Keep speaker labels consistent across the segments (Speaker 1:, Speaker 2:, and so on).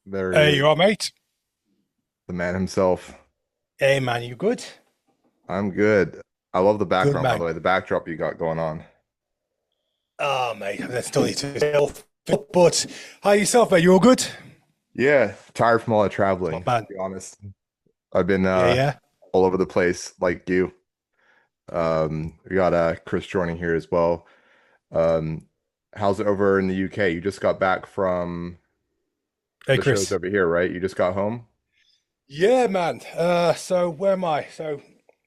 Speaker 1: There he
Speaker 2: Hey,
Speaker 1: is,
Speaker 2: you all mate?
Speaker 1: the man himself.
Speaker 2: Hey, man, you good?
Speaker 1: I'm good. I love the
Speaker 2: Good,
Speaker 1: background, by the
Speaker 2: man.
Speaker 1: way, the backdrop you got going on.
Speaker 2: Oh, mate, I still need to but how yourself, mate? You all good?
Speaker 1: Yeah, tired from all the traveling,
Speaker 2: Top
Speaker 1: to
Speaker 2: man.
Speaker 1: be honest. I've been
Speaker 2: Yeah, yeah.
Speaker 1: all over the place like you. We got Chris joining here as well. Um, how's it over in the UK? You just got back from
Speaker 2: Hey,
Speaker 1: the shows
Speaker 2: Chris.
Speaker 1: over here, right? You just got home?
Speaker 2: Yeah, man. So where am I? So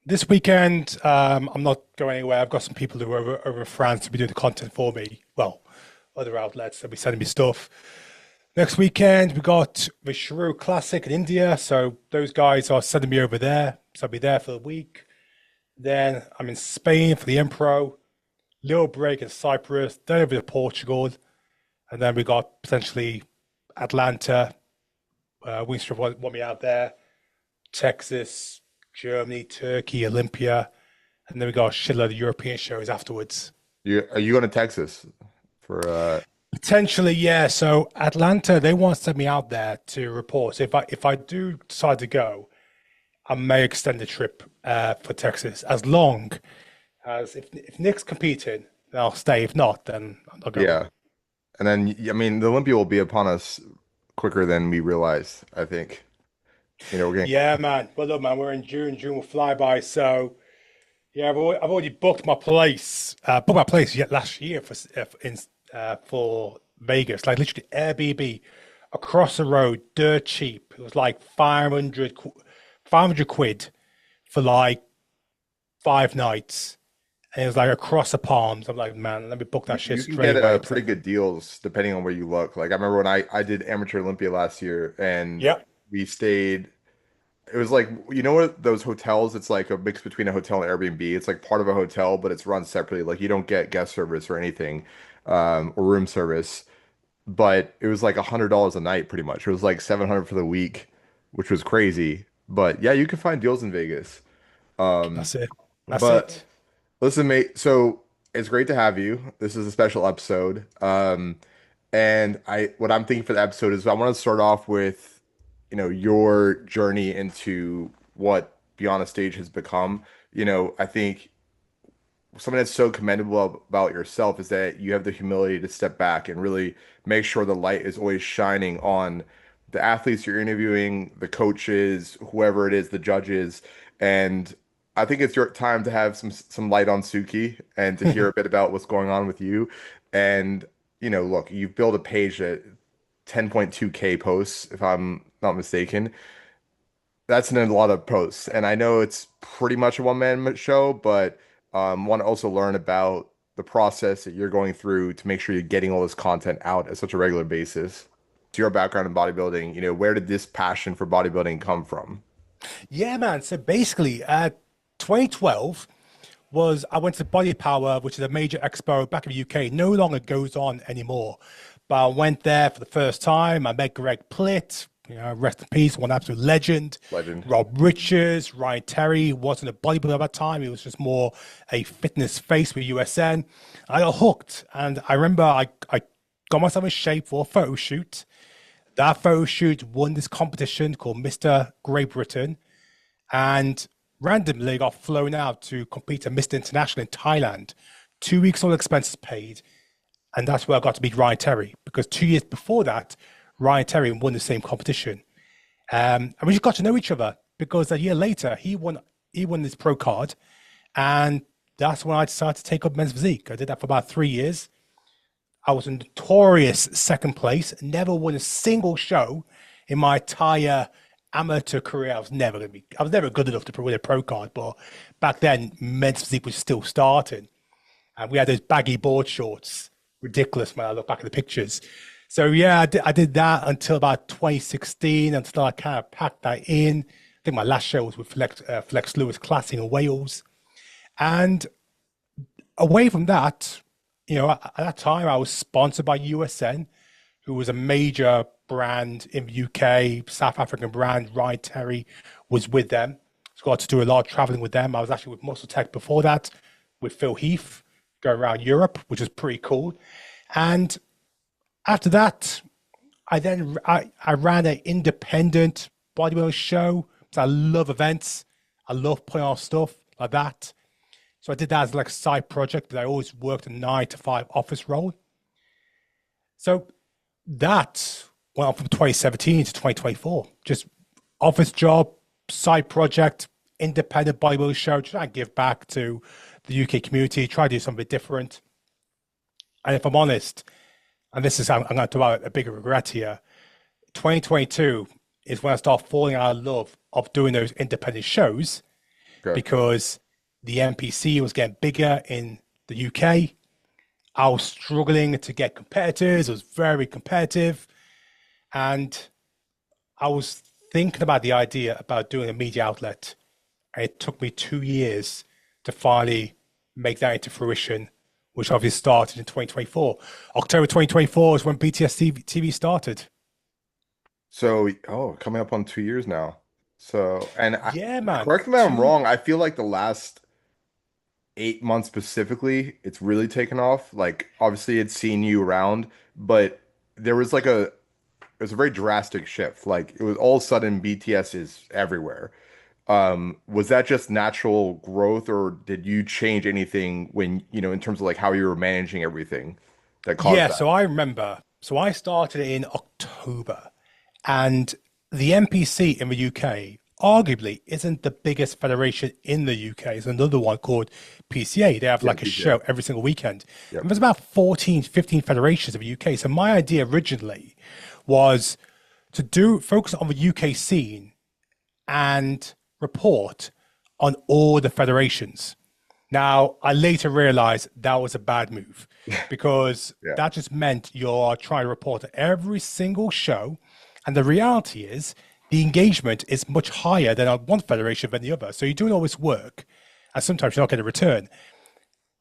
Speaker 2: this weekend, I'm not going anywhere. I've got some people who are over in France to be doing the content for me. Well, other outlets that be sending me stuff. Next weekend, we got the Shrew Classic in India. So those guys are sending me over there. So I'll be there for the week. Then I'm in Spain for the Impro. Little break in Cyprus, then over to Portugal, and then we got potentially Atlanta. Wingstrip want me out there. Texas, Germany, Turkey, Olympia, and then we got a shitload of European shows afterwards.
Speaker 1: Are you going to Texas for
Speaker 2: Potentially, yeah. So Atlanta, they want to send me out there to report. So if I do decide to go, I may extend the trip for Texas as long as if Nick's competing, then I'll stay. If not, then I'm not going.
Speaker 1: yeah. And then I mean the Olympia will be upon us quicker than we realize, I think. We're getting
Speaker 2: Yeah, man. Well, look, man, we're in June. June will fly by. So, yeah, I've already booked my place. Booked my place yet last year for Vegas. Like literally Airbnb across the road, dirt cheap. It was like 500 quid for like 5 nights, and it was like across the Palms. I'm like, man, let me book that shit
Speaker 1: you can
Speaker 2: straight
Speaker 1: get
Speaker 2: away.
Speaker 1: pretty good deals depending on where you look. Like I remember when I did amateur Olympia last year and
Speaker 2: Yeah,
Speaker 1: we stayed. It was like what those hotels. It's like a mix between a hotel and Airbnb. It's like part of a hotel, but it's run separately. Like you don't get guest service or anything, or room service. But it was like $100 a night, pretty much. It was like 700 for the week, which was crazy. But yeah, you can find deals in Vegas. Um,
Speaker 2: that's it. That's
Speaker 1: but
Speaker 2: it.
Speaker 1: listen, mate, so it's great to have you. This is a special episode. And what I'm thinking for the episode is I want to start off with, your journey into what Beyond the Stage has become. I think something that's so commendable about yourself is that you have the humility to step back and really make sure the light is always shining on the athletes you're interviewing, the coaches, whoever it is, the judges. And I think it's your time to have some light on Suki and to hear a bit about what's going on with you. And, look, you've built a page at 10.2K posts, if I'm not mistaken. That's in a lot of posts, and I know it's pretty much a one-man show, but want to also learn about the process that you're going through to make sure you're getting all this content out at such a regular basis. To your background in bodybuilding, where did this passion for bodybuilding come from?
Speaker 2: Yeah, man. So basically, 2012 was I went to Body Power, which is a major expo back in the UK. No longer goes on anymore. But I went there for the first time. I met Greg Plitt, rest in peace, one absolute legend.
Speaker 1: Legend.
Speaker 2: Rob Richards, Ryan Terry wasn't a bodybuilder at that time. He was just more a fitness face with USN. I got hooked. And I remember I got myself in shape for a photo shoot. That photo shoot won this competition called Mr. Great Britain. And randomly got flown out to compete at Mr. International in Thailand. 2 weeks all expenses paid, and that's where I got to meet Ryan Terry because 2 years before that, Ryan Terry won the same competition. And we just got to know each other because a year later he won this pro card, and that's when I decided to take up men's physique. I did that for about 3 years. I was a notorious second place, never won a single show in my entire amateur career. I was never good enough to win a pro card, but back then men's physique was still starting. And we had those baggy board shorts, ridiculous when I look back at the pictures. So yeah, I did that until about 2016, until I kind of packed that in. I think my last show was with Flex Lewis Classic in Wales. And away from that, at that time I was sponsored by USN, who was a major brand in the UK, South African brand. Ryan Terry was with them. So got to do a lot of traveling with them. I was actually with Muscle Tech before that, with Phil Heath, going around Europe, which was pretty cool. And after that, I ran an independent bodybuilding show. So I love events. I love putting on stuff like that. So I did that as like a side project, but I always worked a 9 to 5 office role. So that went on from 2017 to 2024. Just office job, side project, independent bodybuilding show. Try and give back to the UK community. Try to do something different. And if I'm honest, and this is I'm going to talk about a bigger regret here. 2022 is when I start falling out of love of doing those independent shows
Speaker 1: Okay.
Speaker 2: because the NPC was getting bigger in the UK. I was struggling to get competitors. It was very competitive. And I was thinking about the idea about doing a media outlet. And it took me 2 years to finally make that into fruition, which obviously started in 2024. October 2024 is when BTS TV started.
Speaker 1: So, oh, coming up on 2 years now. So,
Speaker 2: Yeah, man.
Speaker 1: correct me if I'm
Speaker 2: Two.
Speaker 1: wrong. I feel like the last 8 months specifically, it's really taken off. Like, obviously, it's seen you around, but there was like a, it was a very drastic shift. Like, it was all of a sudden BTS is everywhere. Was that just natural growth, or did you change anything when, in terms of like how you were managing everything that caused
Speaker 2: Yeah,
Speaker 1: that?
Speaker 2: so I remember. So I started in October, and the NPC in the UK arguably isn't the biggest federation in the UK. It's another one called PCA. They have
Speaker 1: Yeah,
Speaker 2: like a
Speaker 1: PTA.
Speaker 2: show every single weekend.
Speaker 1: Yep.
Speaker 2: And there's about 14, 15 federations in the UK. So my idea originally was to do focus on the UK scene and report on all the federations. Now, I later realized that was a bad move because
Speaker 1: Yeah.
Speaker 2: that just meant you're trying to report on every single show. And the reality is, the engagement is much higher than on one federation than the other. So you're doing all this work, and sometimes you're not getting a return.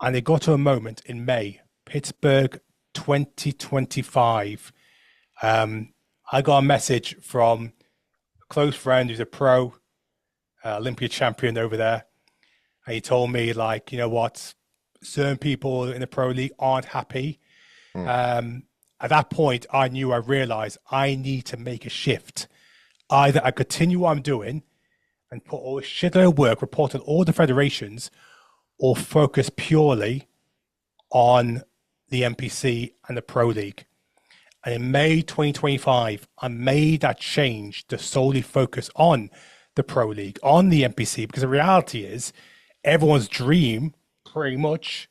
Speaker 2: And it got to a moment in May, Pittsburgh 2025. I got a message from a close friend who's a pro, Olympia champion over there. And he told me, like, you know what, certain people in the pro league aren't happy.
Speaker 1: Mm.
Speaker 2: At that point, I realized I need to make a shift. Either I continue what I'm doing and put all this shitload of work, report on all the federations, or focus purely on the NPC and the pro league. And in May 2025, I made that change to solely focus on the pro league, on the NPC, because the reality is everyone's dream, pretty much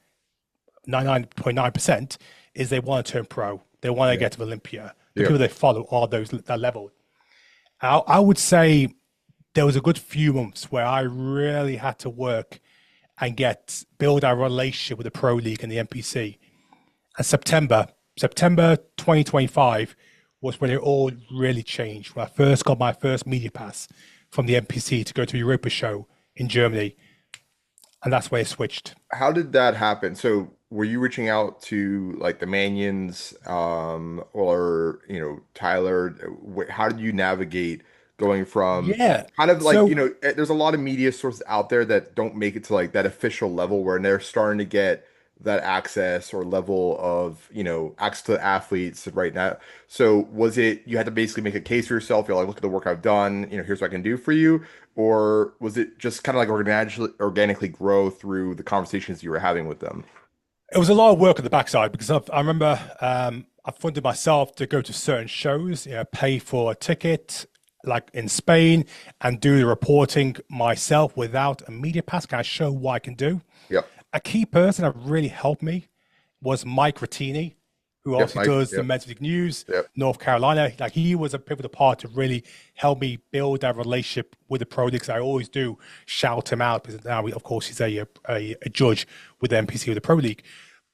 Speaker 2: 99.9%, is they want to turn pro. They want to
Speaker 1: Yeah.
Speaker 2: get to Olympia. The
Speaker 1: Yep.
Speaker 2: people they follow are those that level. I would say there was a good few months where I really had to work and build our relationship with the pro league and the NPC. And September 2025 was when it all really changed. When I first got my first media pass from the NPC to go to a Europa show in Germany, and that's where it switched.
Speaker 1: How did that happen? So were you reaching out to like the Manions, or Tyler? How did you navigate going from
Speaker 2: Yeah.
Speaker 1: kind of like,
Speaker 2: So
Speaker 1: there's a lot of media sources out there that don't make it to like that official level where they're starting to get that access or level of, access to athletes right now. So was it you had to basically make a case for yourself? You're like, look at the work I've done, here's what I can do for you. Or was it just kind of like organically grow through the conversations you were having with them?
Speaker 2: it was a lot of work at the backside because I remember I funded myself to go to certain shows, pay for a ticket, like in Spain, and do the reporting myself without a media pass. Can I show what I can do?
Speaker 1: Yep.
Speaker 2: A key person that really helped me was Mike Rattini, who
Speaker 1: Yep,
Speaker 2: obviously
Speaker 1: Mike.
Speaker 2: does the
Speaker 1: Yep.
Speaker 2: Men's League News,
Speaker 1: Yep.
Speaker 2: North Carolina. Like he was a pivotal part to really help me build that relationship with the pro leagues. I always do shout him out because now, of course, he's a judge with the NPC with the pro league.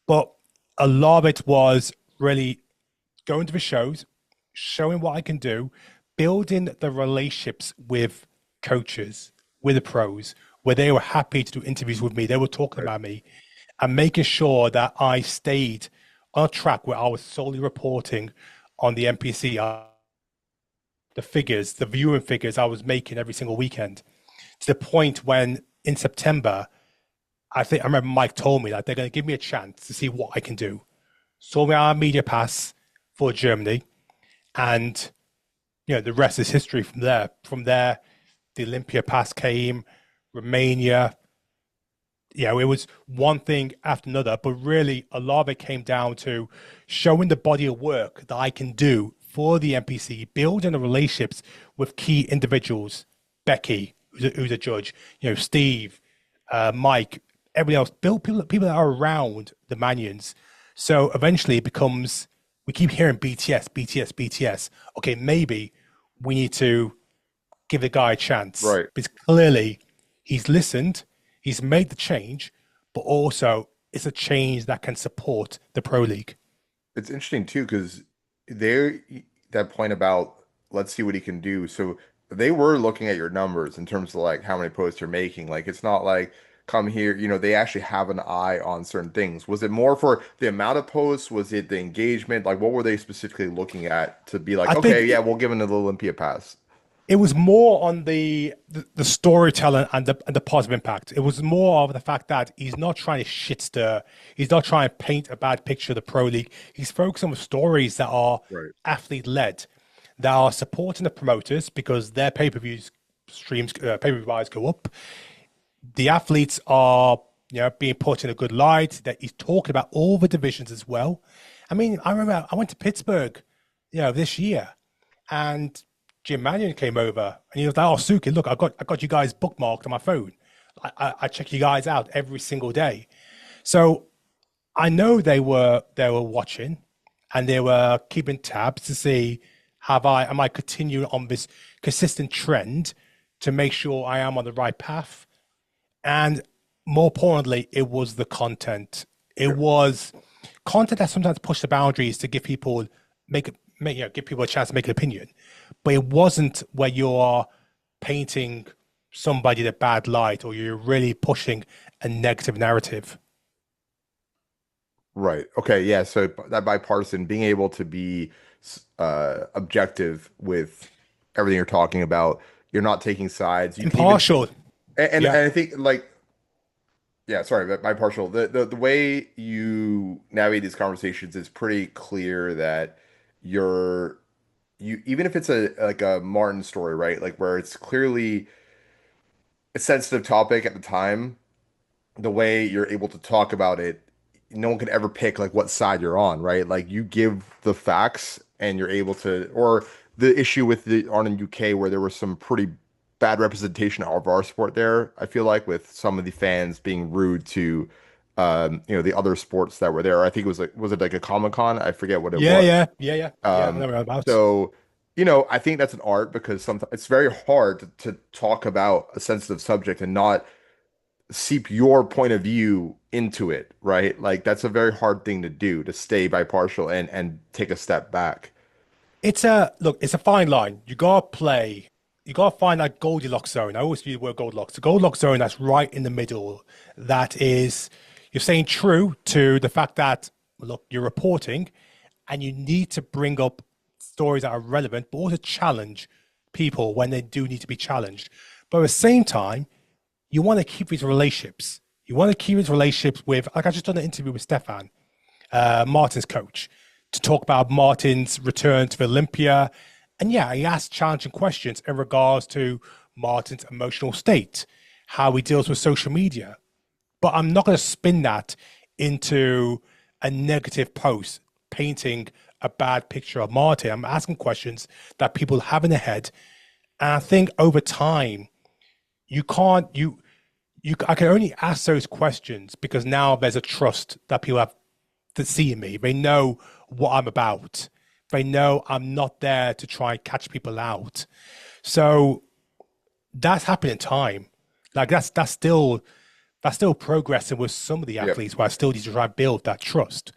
Speaker 2: But a lot of it was really going to the shows, showing what I can do, building the relationships with coaches, with the pros, where they were happy to do interviews with me. They were talking
Speaker 1: Right.
Speaker 2: about me and making sure that I stayed on a track where I was solely reporting on the NPC, the figures, the viewing figures I was making every single weekend, to the point when in September, I remember Mike told me that they're going to give me a chance to see what I can do. Saw me on a media pass for Germany, And the rest is history from there. From there, the Olympia pass came, Romania. It was one thing after another, but really a lot of it came down to showing the body of work that I can do for the NPC, building the relationships with key individuals, Becky, who's a judge, Steve, Mike, everybody else, build people that are around the Manions. So eventually it becomes, we keep hearing BTS, BTS, BTS. Okay, maybe we need to give the guy a chance
Speaker 1: Right.
Speaker 2: because clearly he's listened, he's made the change, but also it's a change that can support the Pro League.
Speaker 1: It's interesting too because they that point about let's see what he can do. So they were looking at your numbers in terms of like how many posts you're making. Like it's not like come here, they actually have an eye on certain things. Was it more for the amount of posts? Was it the engagement? Like what were they specifically looking at to be like,
Speaker 2: I
Speaker 1: okay,
Speaker 2: think
Speaker 1: yeah, we'll give him the Olympia pass.
Speaker 2: it was more on the storytelling and the positive impact. It was more of the fact that he's not trying to shit stir. He's not trying to paint a bad picture of the pro league. He's focused on the stories that are
Speaker 1: Right.
Speaker 2: athlete led, that are supporting the promoters because their pay per views streams, pay per view buys go up. The athletes are being put in a good light. That he's talking about all the divisions as well. I mean, I remember I went to Pittsburgh, this year, and Jim Mannion came over and he was like, "Oh, Suki, look, I got you guys bookmarked on my phone. I check you guys out every single day." So I know they were watching and they were keeping tabs to see am I continuing on this consistent trend to make sure I am on the right path. And more importantly, it was the content. It
Speaker 1: Sure.
Speaker 2: was content that sometimes push the boundaries to give people give people a chance to make an opinion. But it wasn't where you're painting somebody in a bad light or you're really pushing a negative narrative.
Speaker 1: Right. Okay. Yeah. So that bipartisan, being able to be objective with everything you're talking about, you're not taking sides. You can even,
Speaker 2: Impartial.
Speaker 1: and
Speaker 2: Yeah.
Speaker 1: I think like, yeah, sorry, but bipartial. The way you navigate these conversations is pretty clear that you're you even if it's a like a Martin story, right? Like where it's clearly a sensitive topic at the time, the way you're able to talk about it, no one could ever pick like what side you're on, right? Like you give the facts and you're able to, or the issue with the on in UK where there was some pretty bad representation of our sport there, I feel like with some of the fans being rude to the other sports that were there. I think it was like was it like a Comic-Con? I forget what it
Speaker 2: Yeah,
Speaker 1: was.
Speaker 2: yeah, yeah, yeah, yeah. I know
Speaker 1: Um,
Speaker 2: what about.
Speaker 1: so I think that's an art because sometimes it's very hard to talk about a sensitive subject and not seep your point of view into it, right? Like that's a very hard thing to do to stay bipartial and take a step back.
Speaker 2: It's a fine line. You gotta find that Goldilocks zone. I always use the word Goldilocks. The Goldilocks zone that's right in the middle. That is, you're saying true to the fact that, look, you're reporting and you need to bring up stories that are relevant, but also challenge people when they do need to be challenged. But at the same time, you want to keep these relationships. You want to keep these relationships with, like I just done an interview with Stefan, Martin's coach, to talk about Martin's return to Olympia. And yeah, he asked challenging questions in regards to Martin's emotional state, how he deals with social media. But I'm not going to spin that into a negative post painting a bad picture of Martin. I'm asking questions that people have in their head. And I think over time, you can't, I can only ask those questions because now there's a trust that people have to see in me. They know what I'm about. They know I'm not there to try and catch people out. So that's happening in time. Like that's still progressing with some of the
Speaker 1: Yeah.
Speaker 2: athletes where I still need to try and build that trust.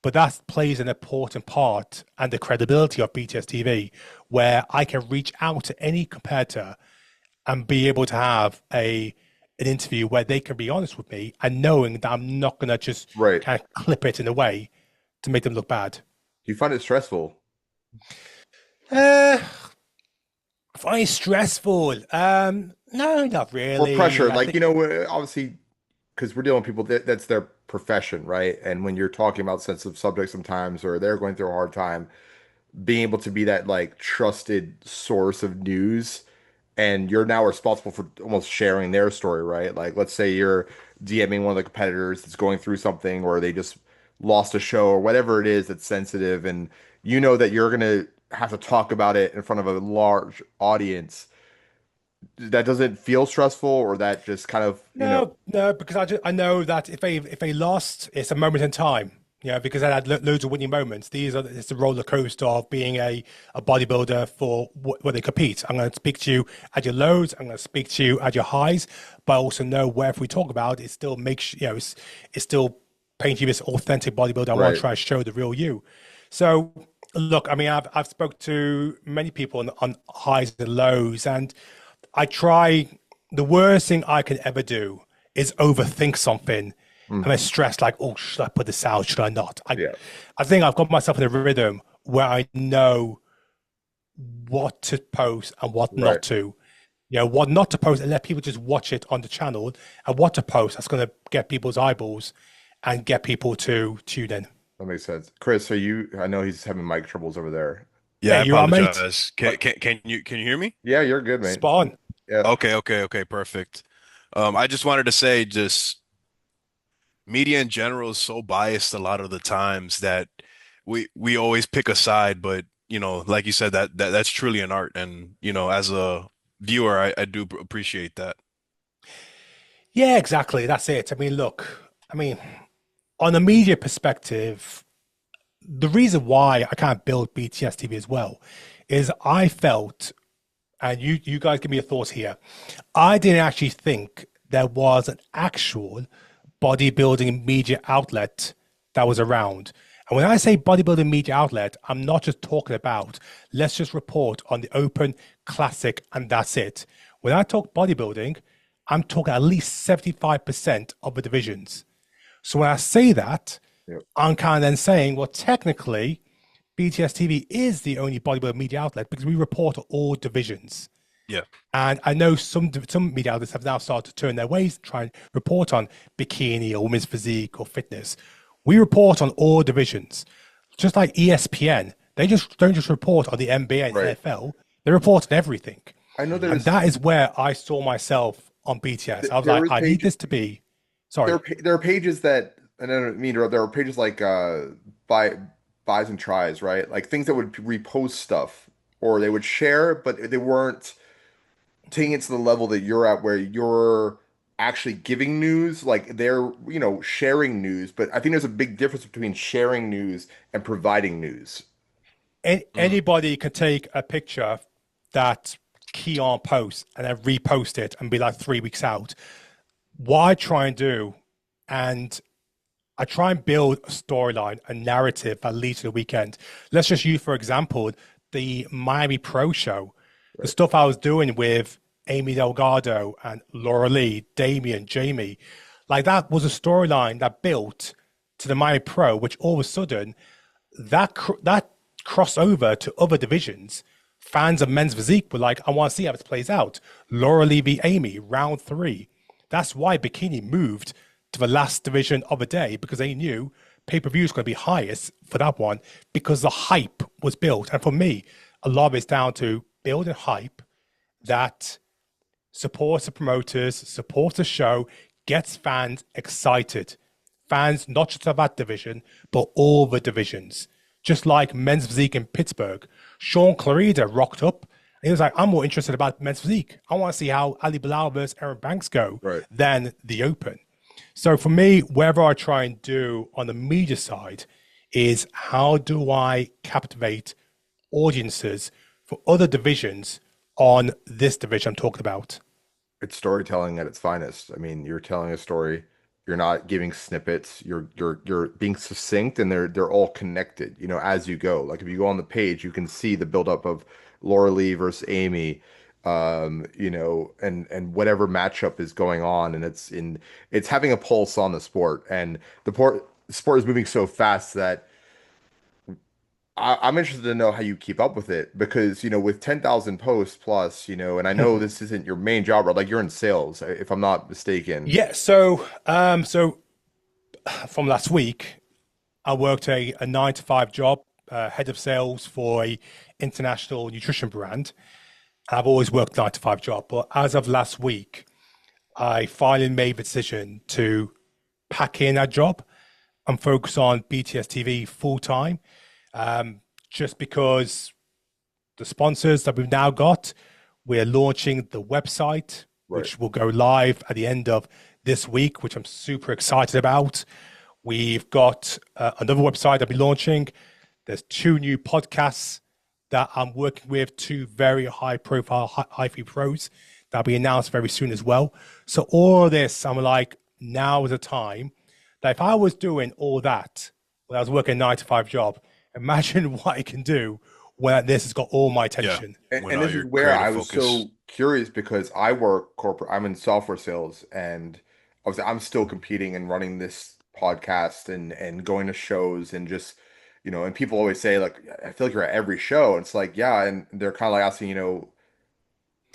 Speaker 2: But that plays an important part and the credibility of BTS TV, where I can reach out to any competitor and be able to have an interview where they can be honest with me and knowing that I'm not going to just
Speaker 1: Right.
Speaker 2: kind of clip it in a way to make them look bad.
Speaker 1: Do you find it stressful?
Speaker 2: Uh, I find it stressful. No, not
Speaker 1: Or pressure?
Speaker 2: really. I
Speaker 1: Like,
Speaker 2: think
Speaker 1: obviously, because we're dealing with people that's their profession, right? And when you're talking about sensitive subjects sometimes, or they're going through a hard time, being able to be that like trusted source of news, and you're now responsible for almost sharing their story, right? Like, let's say you're DMing one of the competitors that's going through something, or they just lost a show, or whatever it is that's sensitive, and you know that you're gonna have to talk about it in front of a large audience. That doesn't feel stressful, or that just kind of,
Speaker 2: No, no, because I know that if they lost, it's a moment in time. Because I had loads of winning moments. It's the roller coaster of being a bodybuilder for where they compete. I'm going to speak to you at your lows. I'm going to speak to you at your highs, but I also know wherever we talk about, it still makes it's still painting you this authentic bodybuilder. I want to
Speaker 1: right.
Speaker 2: try to show the real you. So look, I mean, I've spoke to many people on highs and lows, and I try. The worst thing I can ever do is overthink something and then
Speaker 1: Hmm.
Speaker 2: stress like, oh, should I put this out? Should I not?
Speaker 1: Yeah,
Speaker 2: I think I've got myself in a rhythm where I know what to post and what
Speaker 1: right.
Speaker 2: not to. What not to post and let people just watch it on the channel, and what to post that's going to get people's eyeballs and get people to tune in.
Speaker 1: That makes sense. Chris, are you? I know he's having mic troubles over there.
Speaker 2: Yeah,
Speaker 3: Yeah, I
Speaker 2: you are, mate.
Speaker 3: apologize.
Speaker 1: But
Speaker 3: Can you hear me?
Speaker 1: yeah, you're good, mate.
Speaker 2: Spot on.
Speaker 1: Yeah,
Speaker 3: Okay, perfect. I just wanted to say just media in general is so biased a lot of the times that we always pick a side, but like you said, that's truly an art, and as a viewer, I do appreciate that.
Speaker 2: Yeah, exactly. That's it. I mean, look, I mean, on a media perspective, the reason why I can't build BTS TV as well is I felt, and you guys give me your thoughts here. I didn't actually think there was an actual bodybuilding media outlet that was around. And when I say bodybuilding media outlet, I'm not just talking about let's just report on the open, classic, and that's it. When I talk bodybuilding, I'm talking at least 75% of the divisions. So when I say that,
Speaker 1: yep,
Speaker 2: I'm kind of then saying, well, technically, BTS TV is the only bodybuilding media outlet because we report all divisions.
Speaker 3: Yeah.
Speaker 2: And I know some media outlets have now started to turn their ways, try and report on bikini or women's physique or fitness. We report on all divisions, just like ESPN. They just don't just report on the NBA and
Speaker 1: right.
Speaker 2: NFL. They report on everything,
Speaker 1: I know
Speaker 2: and that is where I saw myself on BTS. I was
Speaker 1: there
Speaker 2: like,
Speaker 1: was
Speaker 2: I need
Speaker 1: pages.
Speaker 2: this to be. Sorry.
Speaker 1: There are pages that, and I don't mean to interrupt, there are pages like buy buys and tries, right? Like things that would repost stuff, or they would share, but they weren't taking it to the level that you're at, where you're actually giving news. Like they're, sharing news, but I think there's a big difference between sharing news and providing news.
Speaker 3: Mm.
Speaker 2: Anybody can take a picture that Keon posts and then repost it and be like 3 weeks out. What I try and do, and I try and build a storyline, a narrative that leads to the weekend. Let's just use, for example, the Miami Pro Show, the
Speaker 1: Right.
Speaker 2: stuff I was doing with Amy Delgado and Laura Lee, Damien, Jamie. Like that was a storyline that built to the Miami Pro, which all of a sudden that crossed over to other divisions. Fans of men's physique were like, I want to see how this plays out. Laura Lee v. Amy, round three. That's why Bikini moved to the last division of the day because they knew pay-per-view is going to be highest for that one because the hype was built. And for me, a lot of it's down to building hype that supports the promoters, supports the show, gets fans excited. Fans, not just of that division, but all the divisions. Just like men's physique in Pittsburgh. Sean Clarida rocked up. And he was like, I'm more interested about men's physique. I want to see how Ali Bilal versus Aaron Banks go
Speaker 1: Right.
Speaker 2: than the open. So for me, whatever I try and do on the media side is how do I captivate audiences for other divisions on this division I'm talking about?
Speaker 1: It's storytelling at its finest. I mean, you're telling a story. You're not giving snippets. You're being succinct, and they're all connected, as you go. Like if you go on the page, you can see the buildup of Laura Lee versus Amy, and whatever matchup is going on, and it's having a pulse on the sport, and the sport is moving so fast that I'm interested to know how you keep up with it, because, with 10,000 posts plus, and I know this isn't your main job, right? Like you're in sales, if I'm not mistaken.
Speaker 2: Yeah, so from last week, I worked a 9 to 5 job, head of sales for a international nutrition brand. I've always worked 9 to 5 job, but as of last week, I finally made the decision to pack in that job and focus on BTS TV full time. Just because the sponsors that we've now got, we're launching the website,
Speaker 1: Right.
Speaker 2: which will go live at the end of this week, which I'm super excited about. We've got another website I'll be launching. There's 2 new podcasts that I'm working with, 2 very high profile, high fee pros that'll be announced very soon as well. So all of this, I'm like, now is the time that if I was doing all that when I was working a 9 to 5 job, imagine what I can do when this has got all my
Speaker 3: Yeah.
Speaker 2: attention.
Speaker 1: And,
Speaker 3: When
Speaker 1: and
Speaker 3: all
Speaker 1: this is
Speaker 3: your
Speaker 1: where
Speaker 3: creative
Speaker 1: I was
Speaker 3: focus.
Speaker 1: so curious because I work corporate, I'm in software sales, and obviously I'm still competing and running this podcast and going to shows and just, and people always say, like, I feel like you're at every show. And it's like, yeah, and they're kind of like asking,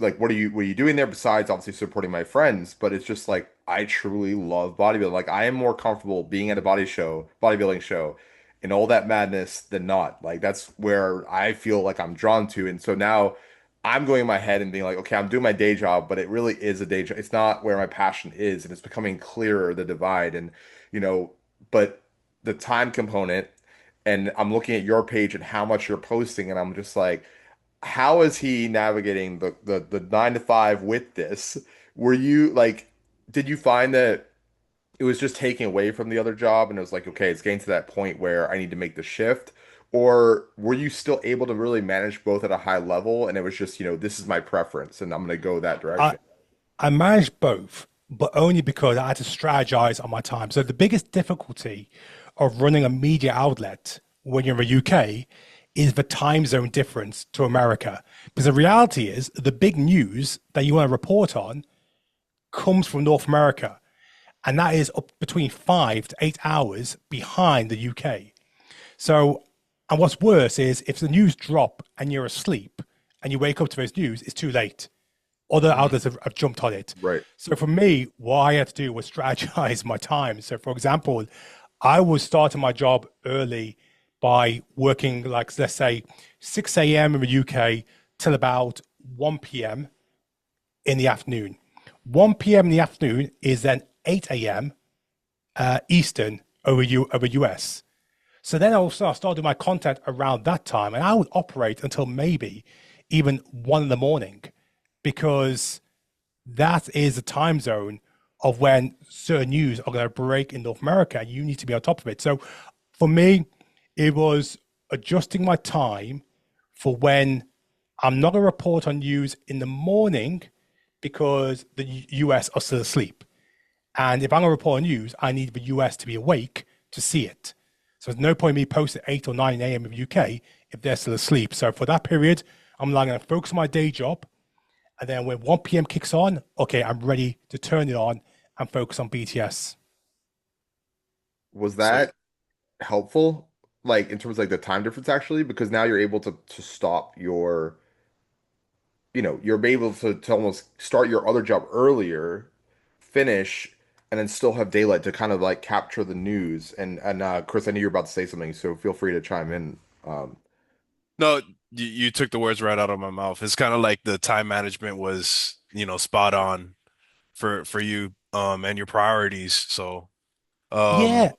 Speaker 1: like what are you doing there besides obviously supporting my friends? But it's just like I truly love bodybuilding. Like I am more comfortable being at a bodybuilding show and all that madness than not. Like that's where I feel like I'm drawn to. And so now I'm going in my head and being like, okay, I'm doing my day job, but it really is a day job. It's not where my passion is, and it's becoming clearer the divide. And you know, but the time component, and I'm looking at your page and how much you're posting, and I'm just like, how is he navigating the 9 to 5 with this? Were you like, did you find that it was just taking away from the other job and it was like, okay, it's getting to that point where I need to make the shift? Or were you still able to really manage both at a high level and it was just, this is my preference and I'm going to go that
Speaker 2: I,
Speaker 1: direction?
Speaker 2: I managed both, but only because I had to strategize on my time. So the biggest difficulty of running a media outlet when you're in the UK is the time zone difference to America. Because the reality is the big news that you want to report on comes from North America. And that is up between 5 to 8 hours behind the UK. So, and what's worse is if the news drop and you're asleep and you wake up to those news, it's too late. Other
Speaker 3: Mm.
Speaker 2: outlets have jumped on it.
Speaker 1: Right.
Speaker 2: So for me, what I had to do was strategize my time. So for example, I was starting my job early by working like, let's say 6 a.m. in the UK till about 1 p.m. in the afternoon. 1 p.m. in the afternoon is then 8 a.m. Eastern over US. So then I started doing my content around that time, and I would operate until maybe even 1 in the morning, because that is the time zone of when certain news are going to break in North America, and you need to be on top of it. So for me, it was adjusting my time for when I'm not going to report on news in the morning because the US are still asleep. And if I'm going to report on news, I need the US to be awake to see it. So there's no point in me posting at 8 or 9 a.m. in the UK if they're still asleep. So for that period, I'm like going to focus on my day job. And then when 1 p.m. kicks on, okay, I'm ready to turn it on and focus on BTS.
Speaker 1: Was
Speaker 3: So
Speaker 1: that helpful? Like in terms of like the time difference actually, because now you're able to stop you're able to almost start your other job earlier, finish, and then still have daylight to kind of like capture the news. And Chris, I knew you were about to say something, so feel free to chime in. Um,
Speaker 3: no, you took the words right out of my mouth. It's kind of like the time management was, spot on for you and your priorities. So
Speaker 2: Yeah,
Speaker 3: um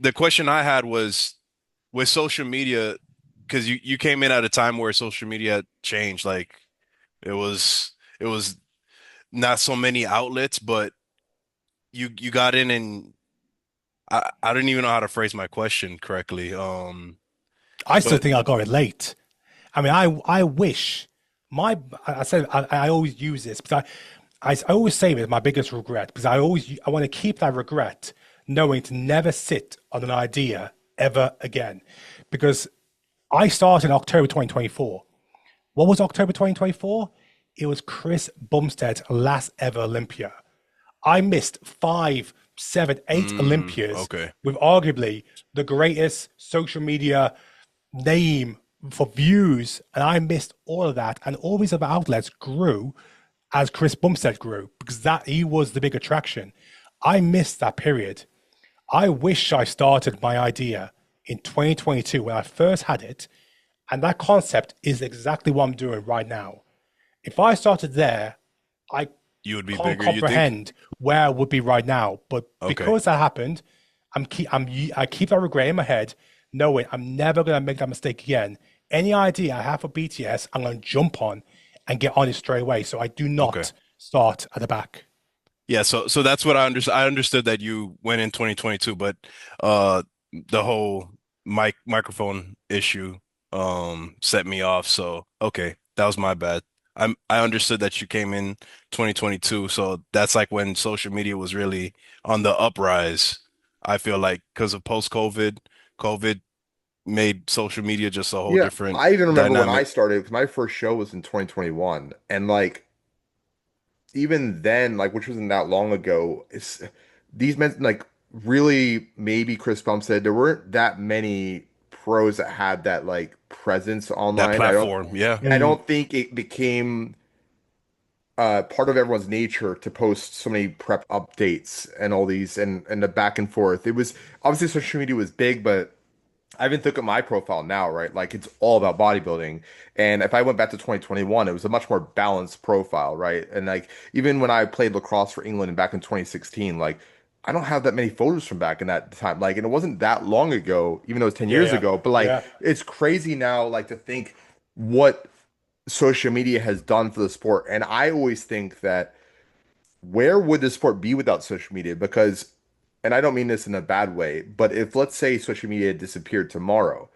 Speaker 3: the question I had was with social media, because you came in at a time where social media changed. Like it was not so many outlets, but you got in and I don't even know how to phrase my question correctly.
Speaker 2: I still
Speaker 3: But
Speaker 2: think I got it late. I mean, I wish my I said I always use this because I always say it's my biggest regret, because I want to keep that regret knowing to never sit on an idea ever again, because I started in October 2024. What was October 2024? It was Chris Bumstead's last ever Olympia. I missed 5, 7, 8 Olympias
Speaker 3: okay.
Speaker 2: with arguably the greatest social media name for views, and I missed all of that. And all these other outlets grew as Chris Bumstead grew, because that he was the big attraction. I missed that period. I wish I started my idea in 2022 when I first had it. And that concept is exactly what I'm doing right now. If I started there, I
Speaker 3: You would be
Speaker 2: can't
Speaker 3: bigger, you think?
Speaker 2: comprehend where I would be right now. But
Speaker 3: Okay.
Speaker 2: because that happened, I keep that regret in my head, knowing I'm never gonna make that mistake again. Any idea I have for BTS, I'm gonna jump on and get on it straight away. So I do
Speaker 3: Okay.
Speaker 2: not start at the back.
Speaker 3: Yeah, so that's what I understood. I understood that you went in 2022, but uh the whole microphone issue set me off. So okay, that was my bad. I understood that you came in 2022, so that's like when social media was really on the uprise. I feel like because of post-COVID, COVID made social media just a whole
Speaker 1: Yeah,
Speaker 3: different
Speaker 1: I even remember when I
Speaker 3: dynamic.
Speaker 1: started because my first show was in 2021, and like even then, like which wasn't that long ago, these men like really maybe Chris Bumstead, there weren't that many pros that had that like presence
Speaker 3: That
Speaker 1: online.
Speaker 3: platform, yeah.
Speaker 1: I
Speaker 2: Mm,
Speaker 1: don't think it became part of everyone's nature to post so many prep updates and all these and the back and forth. It was obviously social media was big, but I even look at my profile now, right? Like it's all about bodybuilding. And if I went back to 2021, it was a much more balanced profile, right? And like even when I played lacrosse for England back in 2016, like I don't have that many photos from back in that time. Like, and it wasn't that long ago, even though it's 10
Speaker 2: yeah,
Speaker 1: years
Speaker 2: yeah,
Speaker 1: ago, but like
Speaker 2: yeah.
Speaker 1: it's crazy now, like to think what social media has done for the sport. And I always think that where would the sport be without social media? Because, and I don't mean this in a bad way, but if let's say social media disappeared tomorrow,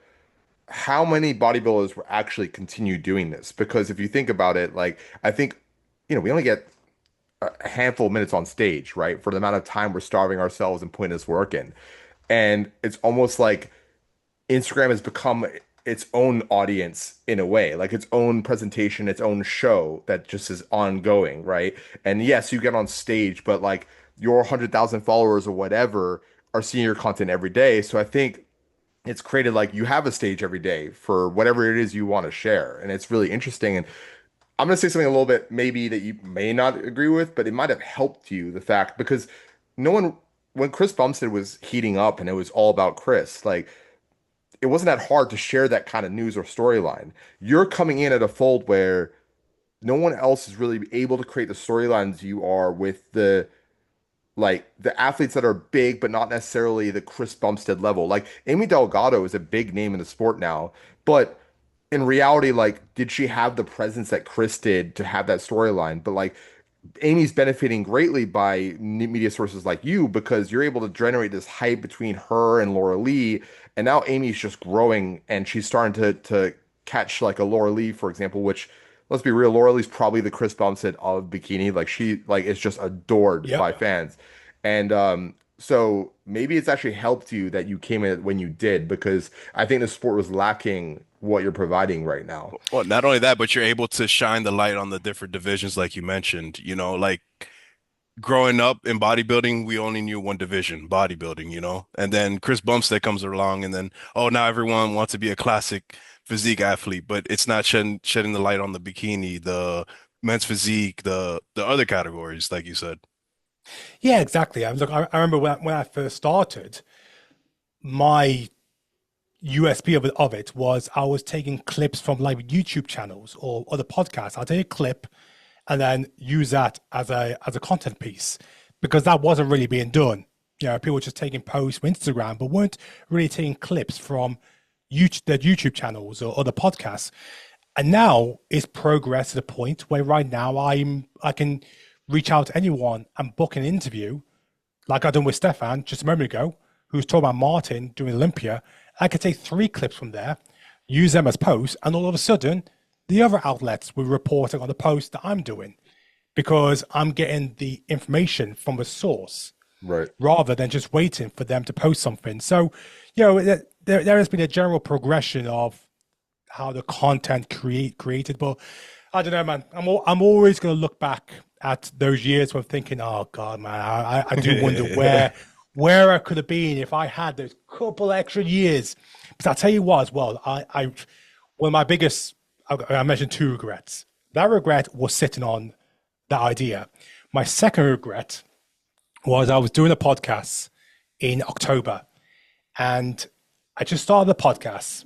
Speaker 1: how many bodybuilders will actually continue doing this? Because if you think about it, like I think, we only get a handful of minutes on stage, right? For the amount of time we're starving ourselves and putting this work in. And it's almost like Instagram has become its own audience in a way, like its own presentation, its own show that just is ongoing, right? And yes, you get on stage, but like your 100,000 followers or whatever are seeing your content every day. So I think it's created like you have a stage every day for whatever it is you want to share. And it's really interesting. And I'm going to say something a little bit maybe that you may not agree with, but it might have helped you the fact because no one, when Chris Bumstead was heating up and it was all about Chris, like it wasn't that hard to share that kind of news or storyline. You're coming in at a fold where no one else is really able to create the storylines you are with the athletes that are big, but not necessarily the Chris Bumstead level. Like Amy Delgado is a big name in the sport now, but in reality, like, did she have the presence that Chris did to have that storyline? But like, Amy's benefiting greatly by media sources like you because you're able to generate this hype between her and Laura Lee, and now Amy's just growing and she's starting to catch like a Laura Lee, for example, which let's be real, Laura Lee's probably the Chris Bumstead of bikini. Like she like is just adored by
Speaker 2: Yep.
Speaker 1: fans. And so maybe it's actually helped you that you came in when you did because I think the sport was lacking what you're providing right now.
Speaker 3: Well, not only that, but you're able to shine the light on the different divisions, like you mentioned. Like growing up in bodybuilding, we only knew one division, bodybuilding. And then Chris Bumstead comes along, and then, oh, now everyone wants to be a classic physique athlete, but it's not shedding the light on the bikini, the men's physique, the other categories, like you said.
Speaker 2: Yeah, exactly. I remember when I first started, my USP of it was I was taking clips from like YouTube channels or other podcasts. I'll take a clip and then use that as a content piece because that wasn't really being done. People were just taking posts from Instagram, but weren't really taking clips from their YouTube channels or other podcasts. And now it's progressed to the point where right now I can reach out to anyone and book an interview like I done with Stefan just a moment ago, who's talking about Martin doing Olympia. I could take three clips from there, use them as posts, and all of a sudden, the other outlets were reporting on the post that I'm doing because I'm getting the information from a source
Speaker 1: Right.
Speaker 2: rather than just waiting for them to post something. So, there has been a general progression of how the content created, but I don't know, man. I'm always going to look back at those years when thinking, oh God, man, I do wonder where I could have been if I had those couple extra years. But I'll tell you what, as well, one of my biggest, I mentioned two regrets. That regret was sitting on that idea. My second regret was I was doing a podcast in October and I just started the podcast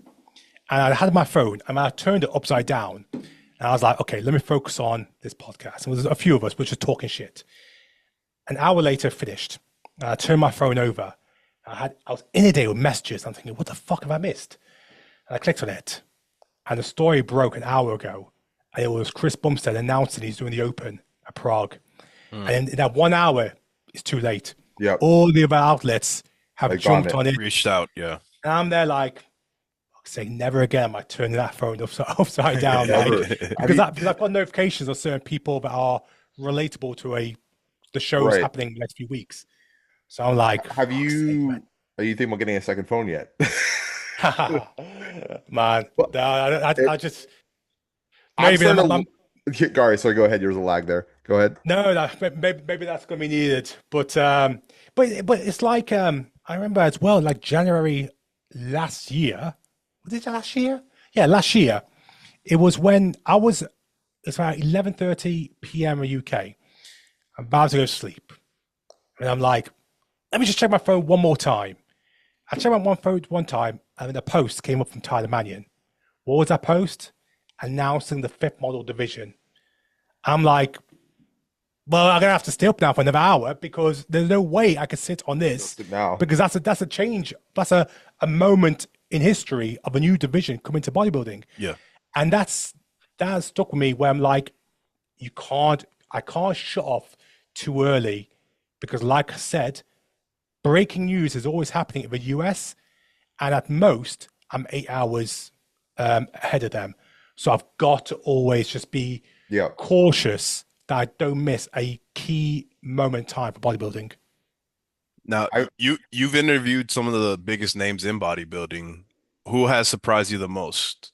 Speaker 2: and I had my phone and I turned it upside down. And I was like, okay, let me focus on this podcast. And there's a few of us, which are talking shit. An hour later, finished. And I turned my phone over. I was inundated with messages. I'm thinking, what the fuck have I missed? And I clicked on it. And the story broke an hour ago. And it was Chris Bumstead announcing he's doing the Open at Prague. And in that 1 hour, it's too late.
Speaker 1: Yep.
Speaker 2: All the other outlets have
Speaker 1: Like on
Speaker 2: jumped
Speaker 1: it.
Speaker 2: on it.
Speaker 3: Reached out, yeah.
Speaker 2: And I'm there like, say never again am I turning that phone upside down.
Speaker 1: Never.
Speaker 2: Like,
Speaker 1: Have you,
Speaker 2: because I've got notifications of certain people that are relatable to the shows
Speaker 1: right.
Speaker 2: happening in the next few weeks. So I'm like,
Speaker 1: Have
Speaker 2: fuck's sake,
Speaker 1: you, are you thinking about getting a second phone yet?
Speaker 2: man. Man,
Speaker 1: Well,
Speaker 2: no,
Speaker 1: it,
Speaker 2: I just
Speaker 1: I'm
Speaker 2: maybe
Speaker 1: starting to, Gary, sorry, go ahead. There's a lag there. Go ahead.
Speaker 2: no, no, maybe that's going to be needed. But it's like I remember as well, like January last year. Was it last year? Yeah, last year. It was when it's about 11:30 p.m. UK. I'm about to go to sleep. And I'm like, let me just check my phone one more time. I checked my one phone one time, and then a post came up from Tyler Mannion. What was that post? Announcing the fifth model division. I'm like, well, I'm gonna have to stay up now for another hour because there's no way I could sit on this
Speaker 1: Now.
Speaker 2: because that's a change. That's a moment in history of a new division coming to bodybuilding.
Speaker 3: Yeah.
Speaker 2: And that stuck with me where I'm like, I can't shut off too early because, like I said, breaking news is always happening in the US, and at most, I'm 8 hours ahead of them. So I've got to always just be
Speaker 1: Yeah.
Speaker 2: cautious that I don't miss a key moment in time for bodybuilding.
Speaker 3: Now,
Speaker 1: I,
Speaker 3: you've interviewed some of the biggest names in bodybuilding. Who has surprised you the most?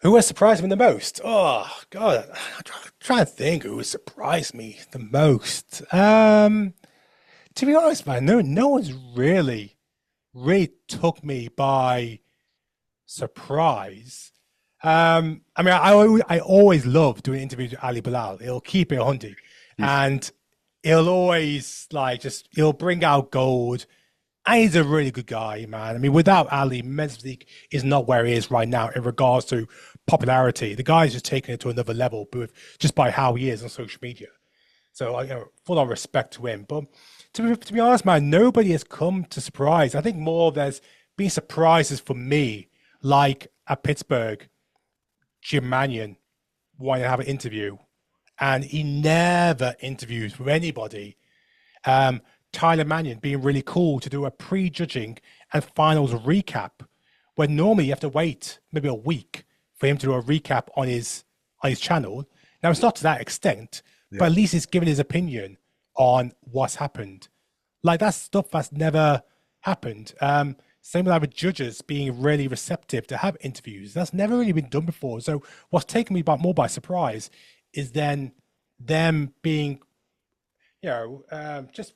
Speaker 2: Who has surprised me the most? Oh God, I'm trying to think who has surprised me the most. To be honest, man, no one's really took me by surprise. I mean, I always love doing interviews with Ali Bilal. It'll keep it hunty,
Speaker 1: he's
Speaker 2: and he'll always he'll bring out gold. And he's a really good guy, man. I mean, without Ali, men's physique is not where he is right now in regards to popularity. The guy's just taking it to another level, just by how he is on social media. So I full on respect to him. But to be honest, man, nobody has come to surprise. I think more there's been surprises for me, like at Pittsburgh, Jim Mannion wanted to have an interview, and he never interviews with anybody. Tyler Mannion being really cool to do a pre-judging and finals recap, when normally you have to wait maybe a week for him to do a recap on his channel. Now it's not to that extent, but
Speaker 1: yeah.
Speaker 2: at least he's given his opinion on what's happened. Like that's stuff that's never happened. Same with other judges being really receptive to have interviews. That's never really been done before. So what's taken me more by surprise is then them being, just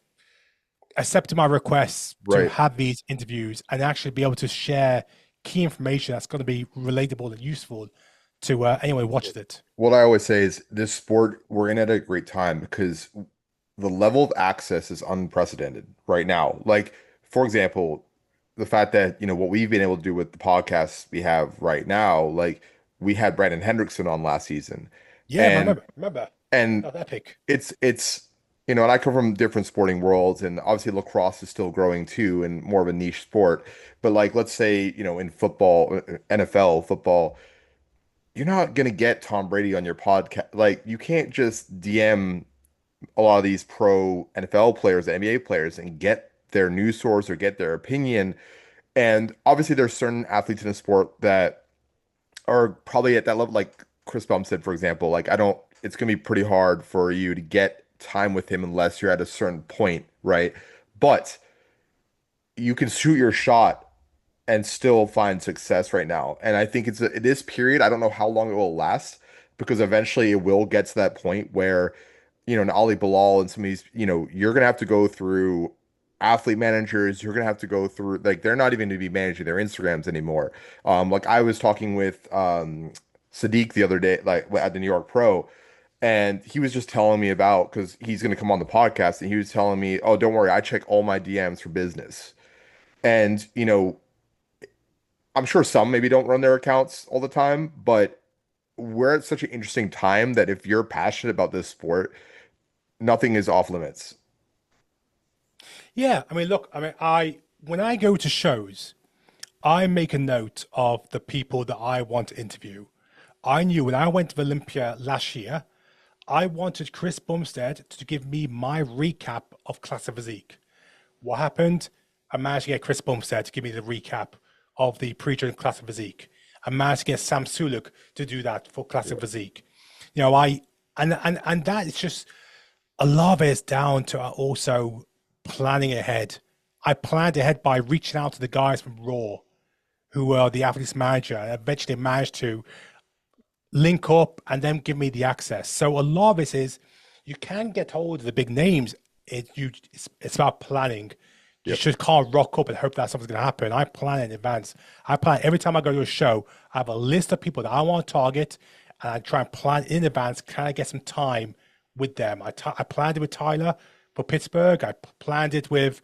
Speaker 2: accepting my requests to
Speaker 1: Right.
Speaker 2: have these interviews and actually be able to share key information that's going to be relatable and useful to anyone who watches it.
Speaker 1: What I always say is this sport, we're in at a great time because the level of access is unprecedented right now. Like, for example, the fact that, what we've been able to do with the podcasts we have right now, like we had Brandon Hendrickson on last season.
Speaker 2: Yeah, man,
Speaker 1: And
Speaker 2: remember,
Speaker 1: and
Speaker 2: that was epic.
Speaker 1: it's and I come from different sporting worlds, and obviously lacrosse is still growing too and more of a niche sport. But like let's say, in football, NFL football, you're not gonna get Tom Brady on your podcast. Like you can't just DM a lot of these pro NFL players, NBA players, and get their news source or get their opinion. And obviously, there's certain athletes in the sport that are probably at that level, like Chris Bumstead, for example. Like, I don't, it's going to be pretty hard for you to get time with him unless you're at a certain point, right? But you can shoot your shot and still find success right now. And I think it is period. I don't know how long it will last because eventually it will get to that point where, an Ali Bilal and some of these, you're gonna have to go through athlete managers. You're gonna have to go through like they're not even to be managing their Instagrams anymore. Like I was talking with Sadiq the other day, like at the New York Pro, and he was just telling me about because he's gonna come on the podcast, and he was telling me, "Oh, don't worry, I check all my DMs for business." And, I'm sure some maybe don't run their accounts all the time, but we're at such an interesting time that if you're passionate about this sport, nothing is off limits.
Speaker 2: Yeah, I mean, look, I mean, I when I go to shows, I make a note of the people that I want to interview. I knew when I went to Olympia last year, I wanted Chris Bumstead to give me my recap of Classic Physique. What happened? I managed to get Chris Bumstead to give me the recap of the pre-joint Classic Physique. I managed to get Sam Sulek to do that for Classic Physique. I and that is just a lot of it is down to also planning ahead. I planned ahead by reaching out to the guys from Raw who were the athletes manager and eventually managed to link up and then give me the access. So a lot of it is you can get hold of the big names. It's about planning. You
Speaker 1: Yep.
Speaker 2: just can't rock up and hope that something's going to happen. I plan in advance. I plan every time I go to a show. I have a list of people that I want to target, and I try and plan in advance. Can I get some time with them? I planned it with Tyler for Pittsburgh. I planned it with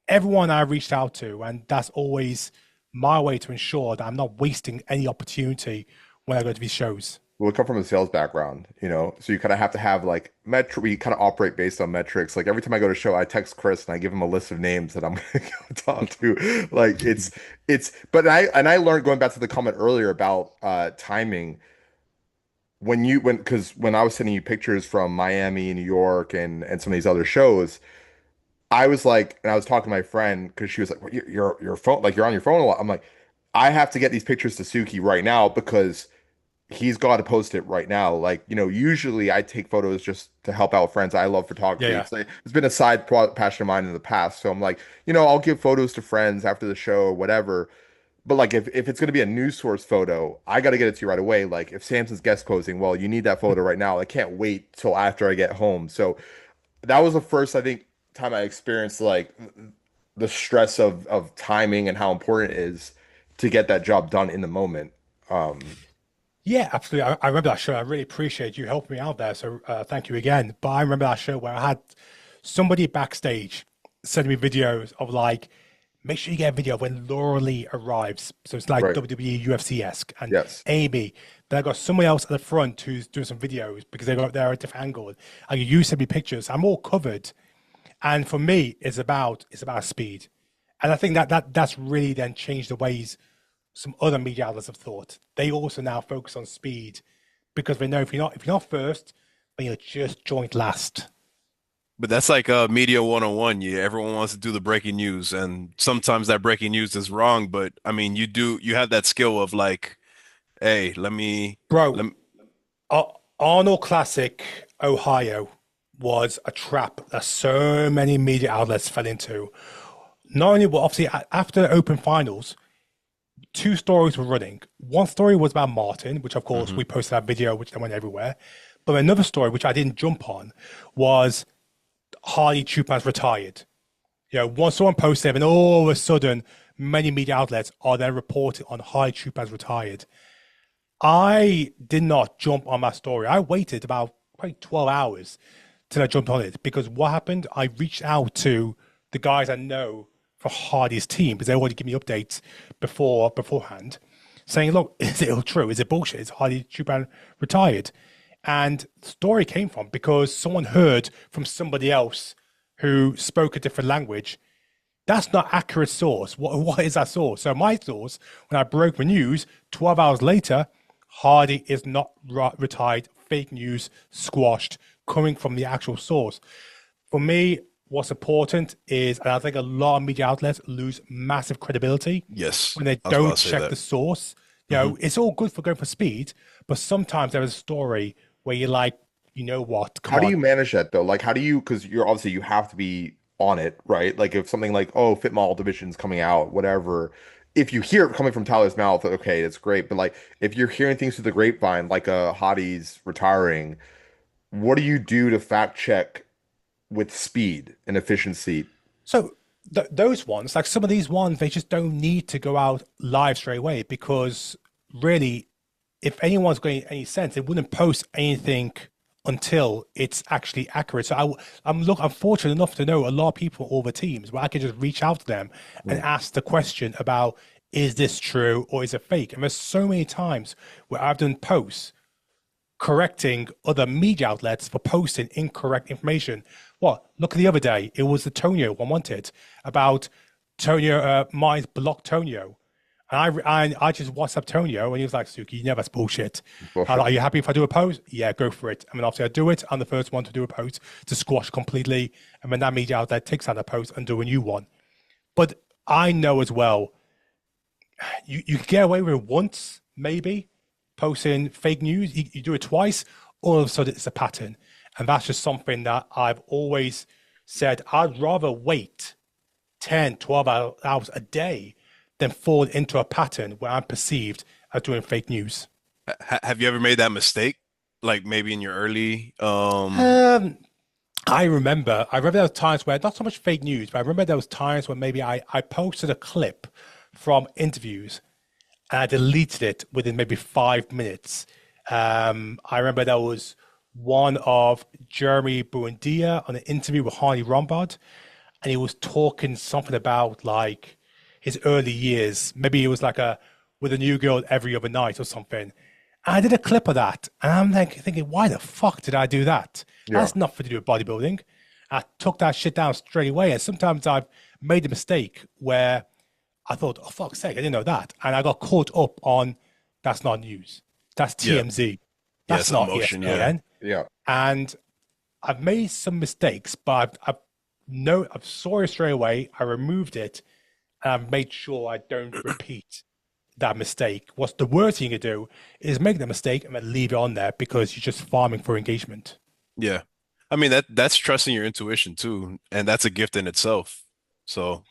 Speaker 2: everyone I reached out to, and that's always my way to ensure that I'm not wasting any opportunity when I go to these shows.
Speaker 1: We come from a sales background, so you kind of have to have like we kind of operate based on metrics. Like every time I go to show, I text Chris and I give him a list of names that I'm going to go talk to. Like but I learned going back to the comment earlier about timing because when I was sending you pictures from Miami, New York, and some of these other shows, I was like, and I was talking to my friend because she was like, well, your phone, like you're on your phone a lot. I'm like, I have to get these pictures to Suki right now because he's got to post it right now. Like, usually I take photos just to help out friends. I love
Speaker 2: Yeah,
Speaker 1: photography.
Speaker 2: yeah.
Speaker 1: It's been a passion of mine in the past. So I'm like, I'll give photos to friends after the show or whatever. But like if it's going to be a news source photo, I got to get it to you right away. Like if Samson's guest posing, well, you need that photo right now. I can't wait till after I get home. So that was the first, I think, time I experienced like the stress of timing and how important it is to get that job done in the moment. Um,
Speaker 2: Yeah, absolutely. I remember that show. I really appreciate you helping me out there. So thank you again. But I remember that show where I had somebody backstage sending me videos of like, make sure you get a video of when Laura Lee arrives. So it's like
Speaker 1: right.
Speaker 2: WWE UFC-esque and
Speaker 1: Yes.
Speaker 2: Amy. Then I got somebody else at the front who's doing some videos because they got there at a different angle. And you send me pictures. I'm all covered. And for me, it's about speed. And I think that's really then changed the ways some other media outlets have thought. They also now focus on speed because they know if you're not first, then you're just joint last.
Speaker 3: But that's like media 101. Yeah, everyone wants to do the breaking news, and sometimes that breaking news is wrong. But I mean, you have that skill of like, hey, let
Speaker 2: Bro,
Speaker 3: me,
Speaker 2: Arnold Classic Ohio was a trap that so many media outlets fell into. Not only well, obviously after the open finals, two stories were running. One story was about Martin, which of course
Speaker 3: Mhm.
Speaker 2: we posted that video, which then went everywhere. But another story, which I didn't jump on, was Harley Chupa's retired. Once someone posted, and all of a sudden, many media outlets are then reporting on Harley Chupa's retired. I did not jump on that story. I waited about probably 12 hours till I jumped on it because what happened? I reached out to the guys I know for Hardy's team because they already give me updates beforehand, saying, "Look, is it all true? Is it bullshit? Is Hardy Chupan retired?" And the story came from because someone heard from somebody else who spoke a different language. That's not accurate source. What is that source? So my source, when I broke the news, 12 hours later, Hardy is not retired. Fake news squashed, coming from the actual source. For me, what's important is, and I think a lot of media outlets lose massive credibility
Speaker 3: Yes,
Speaker 2: when they
Speaker 3: I was about
Speaker 2: don't
Speaker 3: to say
Speaker 2: check
Speaker 3: that.
Speaker 2: the source.
Speaker 3: Hmm.
Speaker 2: It's all good for going for speed, but sometimes there is a story where you're like, you know what? Come
Speaker 1: How do
Speaker 2: on.
Speaker 1: you manage that though? Like, how do you, because you're obviously you have to be on it, right? Like, if something like, oh, Fit Model Division's coming out, whatever, if you hear it coming from Tyler's mouth, okay, it's great. But like, if you're hearing things through the grapevine, like Hottie's retiring, what do you do to fact check with speed and efficiency?
Speaker 2: So those ones, like some of these ones, they just don't need to go out live straight away because really, if anyone's going any sense, they wouldn't post anything until it's actually accurate. So I'm fortunate enough to know a lot of people on all the teams where I can just reach out to them and
Speaker 1: Mm.
Speaker 2: ask the question about, is this true or is it fake? And there's so many times where I've done posts correcting other media outlets for posting incorrect information. What? Look at the other day. It was the Tonio one wanted about Tonio. Mines blocked Tonio. And I just WhatsApp Tonio and he was like, Suki, you know that's bullshit.
Speaker 1: Bullshit.
Speaker 2: Are you happy if I do a post? Yeah, go for it. I mean, obviously I do it. I'm the first one to do a post to squash completely. And then that media outlet takes out the post and do a new one. But I know as well, you can get away with it once, maybe, posting fake news. You do it twice, all of a sudden it's a pattern. And that's just something that I've always said. I'd rather wait 10, 12 hours a day than fall into a pattern where I'm perceived as doing fake news.
Speaker 3: Have you ever made that mistake? Like maybe in your early
Speaker 2: Um, I remember there was times where not so much fake news, but I remember there was times when maybe I posted a clip from interviews and I deleted it within maybe 5 minutes. I remember there was one of Jeremy Buendia on an interview with Harley Rombard, and he was talking something about like his early years. Maybe it was like a with a new girl every other night or something. And I did a clip of that, and I'm like thinking, why the fuck did I do that?
Speaker 1: Yeah.
Speaker 2: That's nothing to do with bodybuilding. I took that shit down straight away, and sometimes I've made a mistake where I thought, oh fuck's sake, I didn't know that, and I got caught up on that's not news, that's
Speaker 3: yeah,
Speaker 2: TMZ,
Speaker 3: yeah,
Speaker 2: that's
Speaker 3: some
Speaker 2: not
Speaker 3: emotion, yeah.
Speaker 2: ESPN,
Speaker 1: Yeah.
Speaker 2: and I've made some mistakes, but I've saw it straight away. I removed it, and I've made sure I don't repeat that mistake. What's the worst thing you can do is make the mistake and then leave it on there because you're just farming for engagement.
Speaker 3: Yeah. I mean that's trusting your intuition too, and that's a gift in itself. So,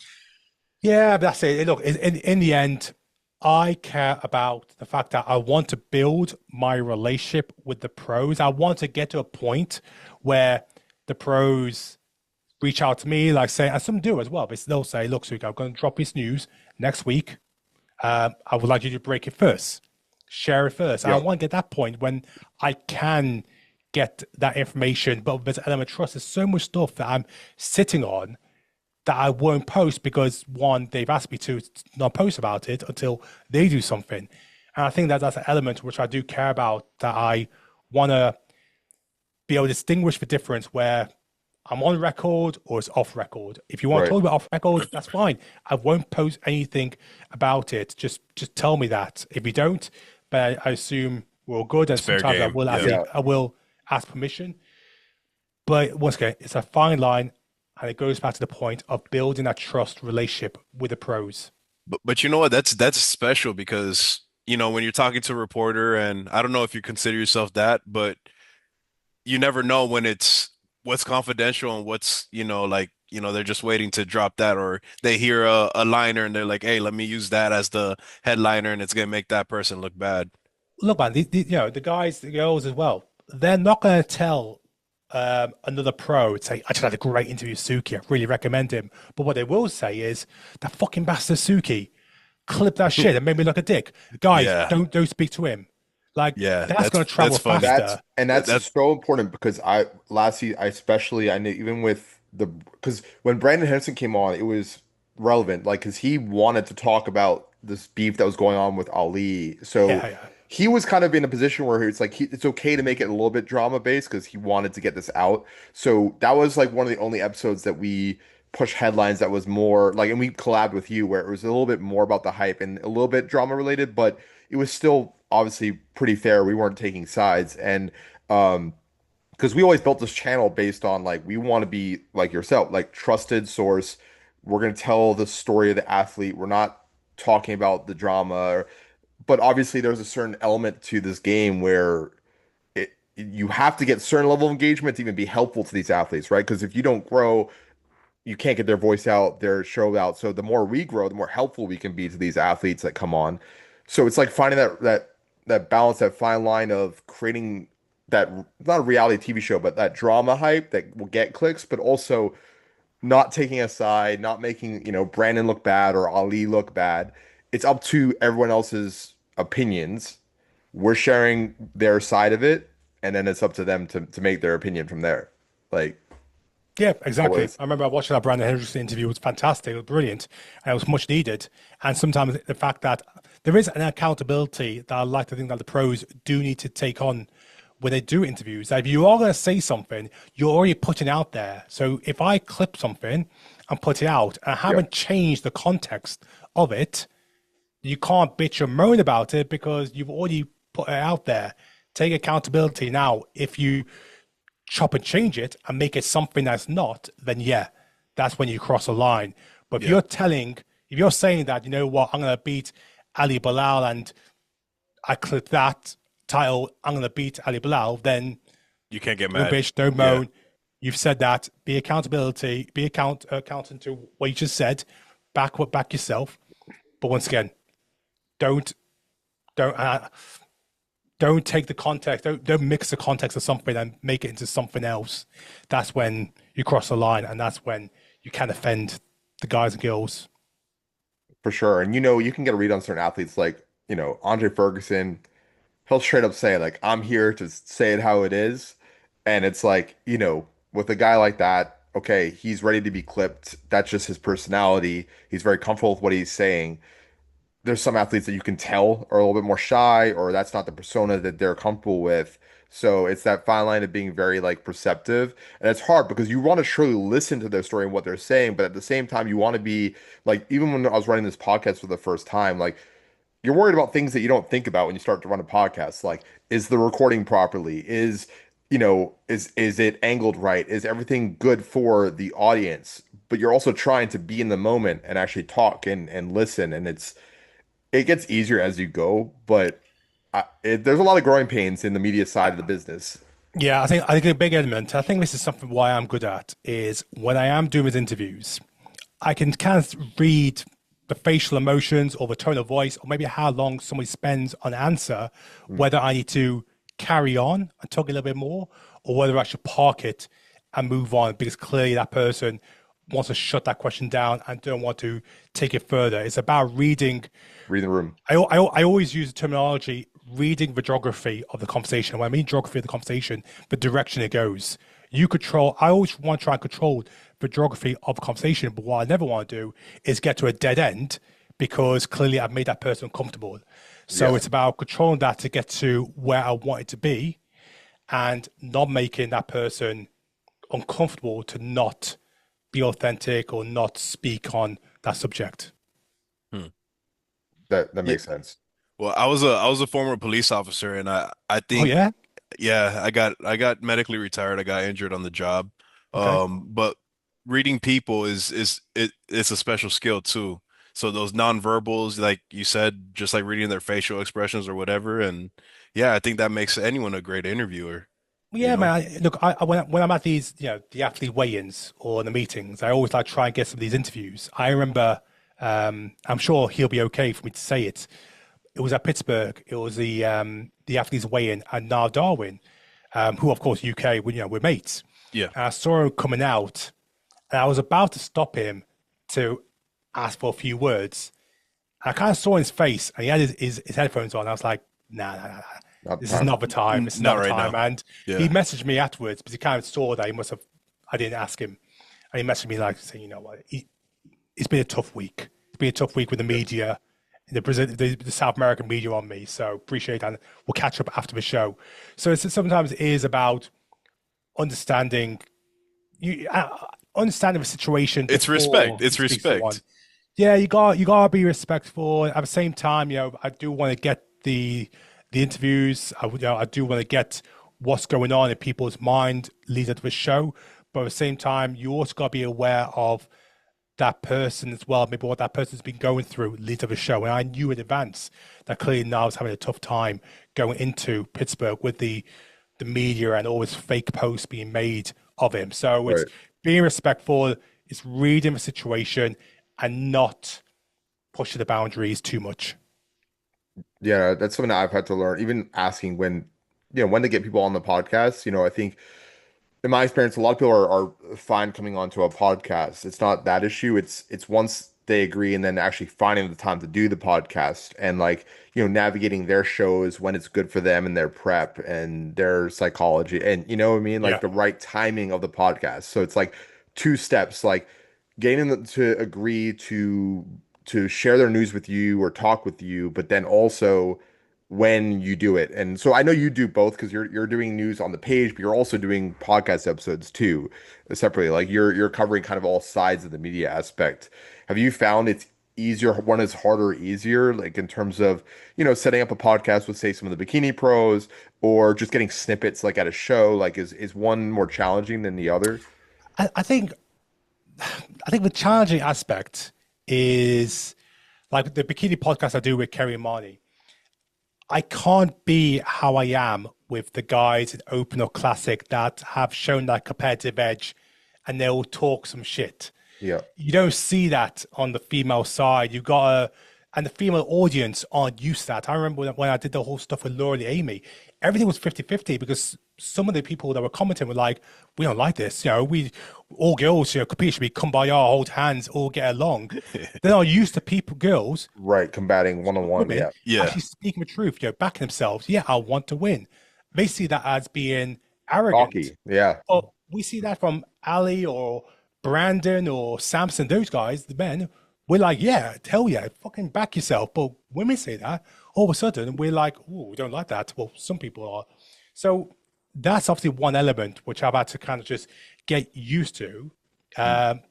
Speaker 2: Yeah, but that's it. Look, in the end, I care about the fact that I want to build my relationship with the pros. I want to get to a point where the pros reach out to me, like say, and some do as well. But they'll say, "Look, Suki, I'm going to drop this news next week. I would like you to break it first, share it first." And I
Speaker 1: Yeah.
Speaker 2: want to get that point when I can get that information. But there's an element of trust. There's so much stuff that I'm sitting on that I won't post because one, they've asked me to not post about it until they do something. And I think that that's an element which I do care about, that I want to be able to distinguish the difference where I'm on record or it's off record. If you want to
Speaker 1: Right.
Speaker 2: talk about off record, that's fine. I won't post anything about it. Just tell me that. If you don't, but I assume we're all good. And
Speaker 3: it's fair
Speaker 2: sometimes
Speaker 3: game. Yeah.
Speaker 1: Yeah.
Speaker 2: I will ask permission. But once again, it's a fine line, and it goes back to the point of building that trust relationship with the pros.
Speaker 3: But you know what? That's special because, when you're talking to a reporter, and I don't know if you consider yourself that, but you never know when it's what's confidential and what's, like, they're just waiting to drop that, or they hear a liner and they're like, hey, let me use that as the headliner and it's gonna make that person look bad.
Speaker 2: Look, man, the guys, the girls as well, they're not going to tell another pro, say, I just had a great interview with Suki. I really recommend him. But what they will say is, that fucking bastard Suki, clip that shit and made me look a dick. Guys,
Speaker 3: Yeah.
Speaker 2: don't speak to him. Like,
Speaker 3: Yeah,
Speaker 2: that's going to
Speaker 3: that's
Speaker 2: travel
Speaker 3: funny.
Speaker 1: That's
Speaker 2: faster.
Speaker 1: and
Speaker 3: That,
Speaker 1: that's
Speaker 3: that's
Speaker 1: so important because I especially I knew even with the because when Brandon Henderson came on, it was relevant, like because he wanted to talk about this beef that was going on with Ali. So
Speaker 2: Yeah, yeah.
Speaker 1: he was kind of in a position where it's like it's okay to make it a little bit drama based because he wanted to get this out. So that was like one of the only episodes that we push headlines that was more like, and we collabed with you where it was a little bit more about the hype and a little bit drama related, but it was still obviously pretty fair. We weren't taking sides, and um, because we always built this channel based on like we want to be like yourself, like trusted source. We're gonna tell the story of the athlete. We're not talking about the drama, but obviously there's a certain element to this game where you have to get certain level of engagement to even be helpful to these athletes, right? Because if you don't grow, you can't get their voice out, their show out. So the more we grow, the more helpful we can be to these athletes that come on. So it's like finding that balance, that fine line of creating that not a reality TV show, but that drama hype that will get clicks, but also not taking a side, not making, Brandon look bad or Ali look bad. It's up to everyone else's opinions. We're sharing their side of it, and then it's up to them to make their opinion from there. Like
Speaker 2: Yeah, exactly.
Speaker 1: always.
Speaker 2: I remember watching that Brandon Henderson interview. It was fantastic. It was brilliant. And it was much needed. And sometimes the fact that there is an accountability that I like to think that the pros do need to take on when they do interviews. That if you are going to say something, you're already putting out there. So if I clip something and put it out and I
Speaker 1: Yeah,
Speaker 2: haven't changed the context of it, you can't bitch or moan about it because you've already put it out there. Take accountability now. If you chop and change it and make it something that's not, then yeah, that's when you cross a line. But
Speaker 3: Yeah.
Speaker 2: if you're saying that, you know what, I'm going to beat Ali Bilal and I clip that title, I'm going to beat Ali Bilal, then
Speaker 3: You can't get
Speaker 2: don't
Speaker 3: mad.
Speaker 2: bitch, don't
Speaker 3: Yeah.
Speaker 2: moan. You've said that. Be accountant to what you just said. Back yourself. But once again, don't don't don't take the context, don't mix the context of something and make it into something else. That's when you cross the line, and that's when you can offend the guys and girls.
Speaker 1: for sure. And you can get a read on certain athletes like, Andre Ferguson, he'll straight up say like, I'm here to say it how it is. And it's like, with a guy like that, okay, he's ready to be clipped. That's just his personality. He's very comfortable with what he's saying. There's some athletes that you can tell are a little bit more shy, or that's not the persona that they're comfortable with. So it's that fine line of being very like perceptive. And it's hard because you want to truly listen to their story and what they're saying, but at the same time, you want to be like, even when I was running this podcast for the first time, like you're worried about things that you don't think about when you start to run a podcast. Like, is the recording properly? Is it angled right? Is everything good for the audience? But you're also trying to be in the moment and actually talk and listen. And it gets easier as you go, but there's a lot of growing pains in the media side of the business.
Speaker 2: Yeah, I think a big element. I think this is something why I'm good at is when I am doing these interviews, I can kind of read the facial emotions or the tone of voice or maybe how long somebody spends on answer,
Speaker 1: Mm.
Speaker 2: whether I need to carry on and talk a little bit more or whether I should park it and move on because clearly that person wants to shut that question down and don't want to take it further. It's about reading.
Speaker 1: Read the room.
Speaker 2: I always use the terminology reading the geography of the conversation. When I mean geography of the conversation, the direction it goes. I always want to try and control the geography of the conversation, but what I never want to do is get to a dead end because clearly I've made that person uncomfortable. So
Speaker 1: Yeah.
Speaker 2: it's about controlling that to get to where I want it to be and not making that person uncomfortable to not be authentic or not speak on that subject.
Speaker 3: Hmm.
Speaker 1: That
Speaker 3: Yeah.
Speaker 1: makes sense.
Speaker 3: Well, I was a former police officer, and I
Speaker 2: Oh,
Speaker 3: think,
Speaker 2: yeah?
Speaker 3: yeah, I got medically retired. I got injured on the job.
Speaker 2: Okay.
Speaker 3: But reading people it's a special skill too. So those nonverbals, like you said, just like reading their facial expressions or whatever, and yeah, I think that makes anyone a great interviewer, you
Speaker 2: Yeah,
Speaker 3: know?
Speaker 2: man. Look, when I'm at these, the athlete weigh-ins or the meetings, I always like try and get some of these interviews. I remember, I'm sure he'll be okay for me to say it. It was at Pittsburgh. It was the athletes weigh-in and Niall Darwin, who of course UK, we're mates.
Speaker 3: Yeah.
Speaker 2: And I saw him coming out, and I was about to stop him to ask for a few words. And I kind of saw his face, and he had his headphones on. I was like, nah.
Speaker 1: Not the
Speaker 2: This is
Speaker 1: time.
Speaker 2: not the time. This is
Speaker 3: Not
Speaker 2: not the
Speaker 3: right
Speaker 2: time.
Speaker 3: now.
Speaker 2: And he
Speaker 3: Yeah.
Speaker 2: messaged me afterwards because he kind of saw that he must have, I didn't ask him. And he messaged me like saying, you know what, it's been a tough week. It's been a tough week with the
Speaker 1: Yeah.
Speaker 2: media, the South American media on me. So appreciate that. And we'll catch up after the show. So sometimes it is about understanding understanding the situation
Speaker 3: It's respect.
Speaker 2: before you
Speaker 3: It's
Speaker 2: speak to someone.
Speaker 3: respect.
Speaker 2: Yeah, you gotta be respectful. At the same time, I do want to get the interviews. I do want to get what's going on in people's mind leading up to the show. But at the same time, you also gotta be aware of that person as well, maybe what that person's been going through leads to the show. And I knew in advance that clearly now was having a tough time going into Pittsburgh with the media and all this fake posts being made of him. So it's
Speaker 1: Right.
Speaker 2: being respectful, it's reading the situation and not pushing the boundaries too much.
Speaker 1: Yeah, that's something that I've had to learn. Even asking when to get people on the podcast. I think in my experience, a lot of people are fine coming onto a podcast. It's not that issue. It's once they agree, and then actually finding the time to do the podcast and like, navigating their shows when it's good for them and their prep and their psychology and you know what I mean? Like
Speaker 2: Yeah.
Speaker 1: the right timing of the podcast. So it's like two steps, like getting them to agree to share their news with you or talk with you, but then also when you do it. And so I know you do both because you're doing news on the page, but you're also doing podcast episodes too, separately. Like you're covering kind of all sides of the media aspect. Have you found it's easier, one is harder or easier, like in terms of, setting up a podcast with say some of the bikini pros or just getting snippets like at a show? Like is one more challenging than the other?
Speaker 2: I think the challenging aspect is like the bikini podcast I do with Kerry and Marnie. I can't be how I am with the guys in Open or Classic that have shown that competitive edge and they'll talk some shit.
Speaker 1: Yeah.
Speaker 2: You don't see that on the female side. You got to, and the female audience aren't used to that. I remember when I did the whole stuff with Laura Lee Amy, everything was 50-50 because some of the people that were commenting were like, we don't like this. We all girls, compete should be come by our hold hands, all get along. They're not used to people, girls,
Speaker 1: Right, combating one on one.
Speaker 2: women
Speaker 1: Yeah.
Speaker 3: Yeah.
Speaker 2: actually speaking the truth, backing themselves. Yeah, I want to win. They see that as being arrogant.
Speaker 1: Cocky. Yeah.
Speaker 2: But we see that from Ali or Brandon or Samson, those guys, the men. We're like, yeah, hell yeah, fucking back yourself. But women say that. All of a sudden, we're like, oh, we don't like that. Well, some people are. So that's obviously one element which I've had to kind of just get used um,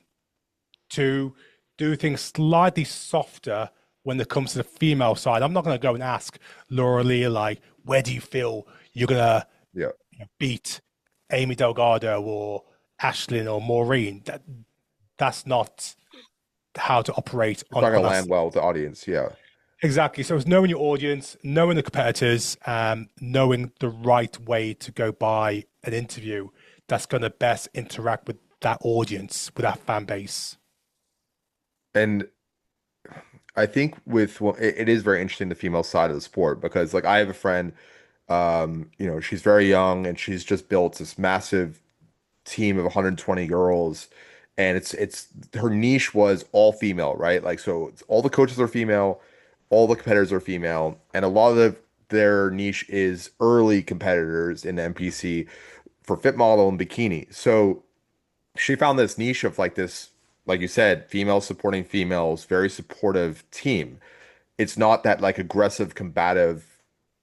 Speaker 2: to do things slightly softer when it comes to the female side. I'm not going to go and ask Laura Lee, like, where do you feel you're going to
Speaker 1: Yeah.
Speaker 2: beat Amy Delgado or Ashlyn or Maureen? That's not how to operate
Speaker 1: It's not
Speaker 2: on
Speaker 1: gonna
Speaker 2: us.
Speaker 1: land well with the audience. Yeah.
Speaker 2: Exactly. So it's knowing your audience, knowing the competitors, knowing the right way to go by an interview that's going to best interact with that audience, with that fan base.
Speaker 1: And I think well, it is very interesting the female side of the sport because like I have a friend, she's very young and she's just built this massive team of 120 girls, and it's her niche was all female, right? Like so all the coaches are female, all the competitors are female, and a lot of their niche is early competitors in the NPC for fit model and bikini. So she found this niche of like this, like you said, female supporting females, very supportive team. It's not that like aggressive, combative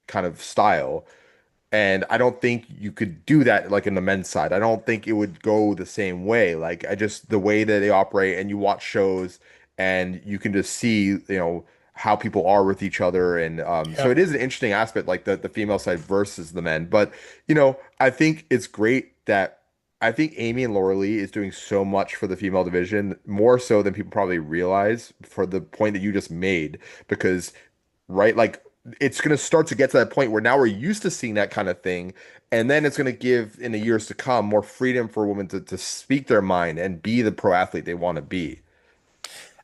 Speaker 1: kind of style. And I don't think you could do that like in the men's side. I don't think it would go the same way. Like I just the way that they operate and you watch shows and you can just see, how people are with each other. And so
Speaker 2: Yeah,
Speaker 1: it is an interesting aspect, like the female side versus the men. But, I think it's great that I think Amy and Laura Lee is doing so much for the female division, more so than people probably realize for the point that you just made. Because right? Like it's going to start to get to that point where now we're used to seeing that kind of thing. And then it's going to give in the years to come more freedom for women to speak their mind and be the pro athlete they want to be.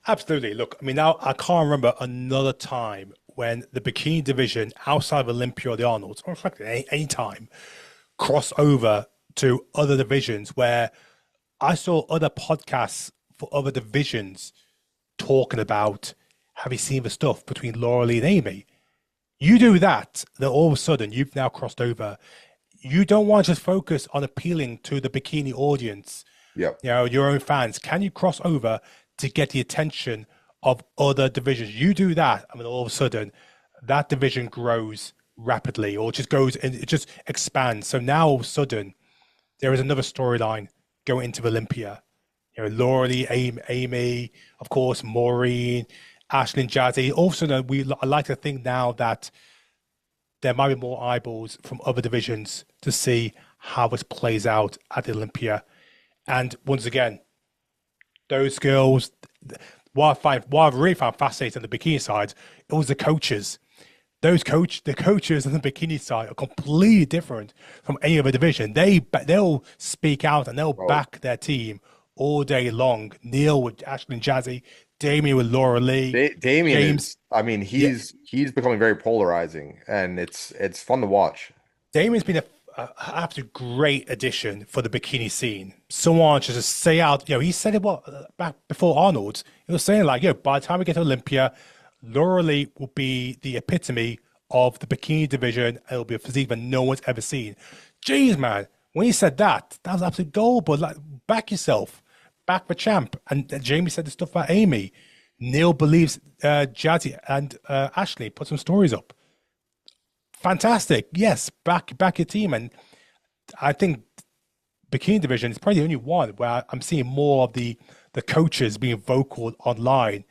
Speaker 2: absolutely. Look, I mean, now I can't remember another time when the bikini division outside of Olympia or the Arnolds, or frankly, any time, cross over to other divisions where I saw other podcasts for other divisions talking about, have you seen the stuff between Laura Lee and Amy? You do that, then all of a sudden you've now crossed over. You don't want to just focus on appealing to the bikini audience,
Speaker 1: Yep.
Speaker 2: your own fans. Can you cross over to get the attention of other divisions? You do that, I mean, all of a sudden that division grows rapidly or just goes and it just expands. So now all of a sudden there is another storyline going into Olympia. Laura Lee, Amy, of course, Maureen, Ashlyn, Jazzy. Also, I like to think now that there might be more eyeballs from other divisions to see how this plays out at the Olympia. And once again, those girls, what I really found fascinating on the bikini side, it was the coaches. The coaches on the bikini side are completely different from any other division. They'll speak out and they'll
Speaker 1: Oh,
Speaker 2: back their team all day long. Neil with Ashley and Jazzy, Damien with Laura Lee,
Speaker 1: Damien
Speaker 2: James.
Speaker 1: is, I mean,
Speaker 2: Yeah,
Speaker 1: he's becoming very polarizing and it's fun to watch.
Speaker 2: Damien's been an absolute great addition for the bikini scene. Someone should just say out, he said it back before Arnold. He was saying like, by the time we get to Olympia, Laura Lee will be the epitome of the bikini division. And it'll be a physique that no one's ever seen. Jeez, man, when he said that, that was absolute gold. But like, back yourself, back the champ. And Jamie said the stuff about Amy. Neil believes Jazzy and Ashley put some stories up. Fantastic. Yes, back your team. And I think bikini division is probably the only one where I'm seeing more of the coaches being vocal online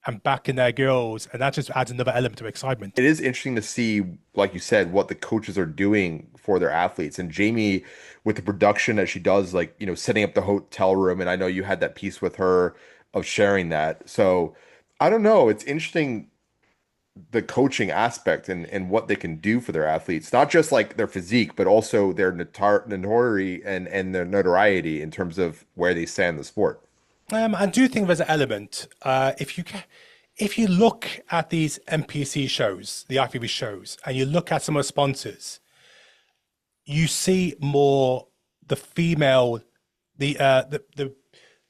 Speaker 2: and backing their girls, and that just adds another element of excitement.
Speaker 1: It is interesting to see, like you said, what the coaches are doing for their athletes. And Jamie, with the production that she does, like, setting up the hotel room, and I know you had that piece with her of sharing that. So I don't know. It's interesting the coaching aspect and what they can do for their athletes, not just like their physique, but also their notoriety and their notoriety in terms of where they stand in the sport.
Speaker 2: I do think there's an element. If you look at these NPC shows, the IFBB shows, and you look at some of the sponsors, you see more the female, the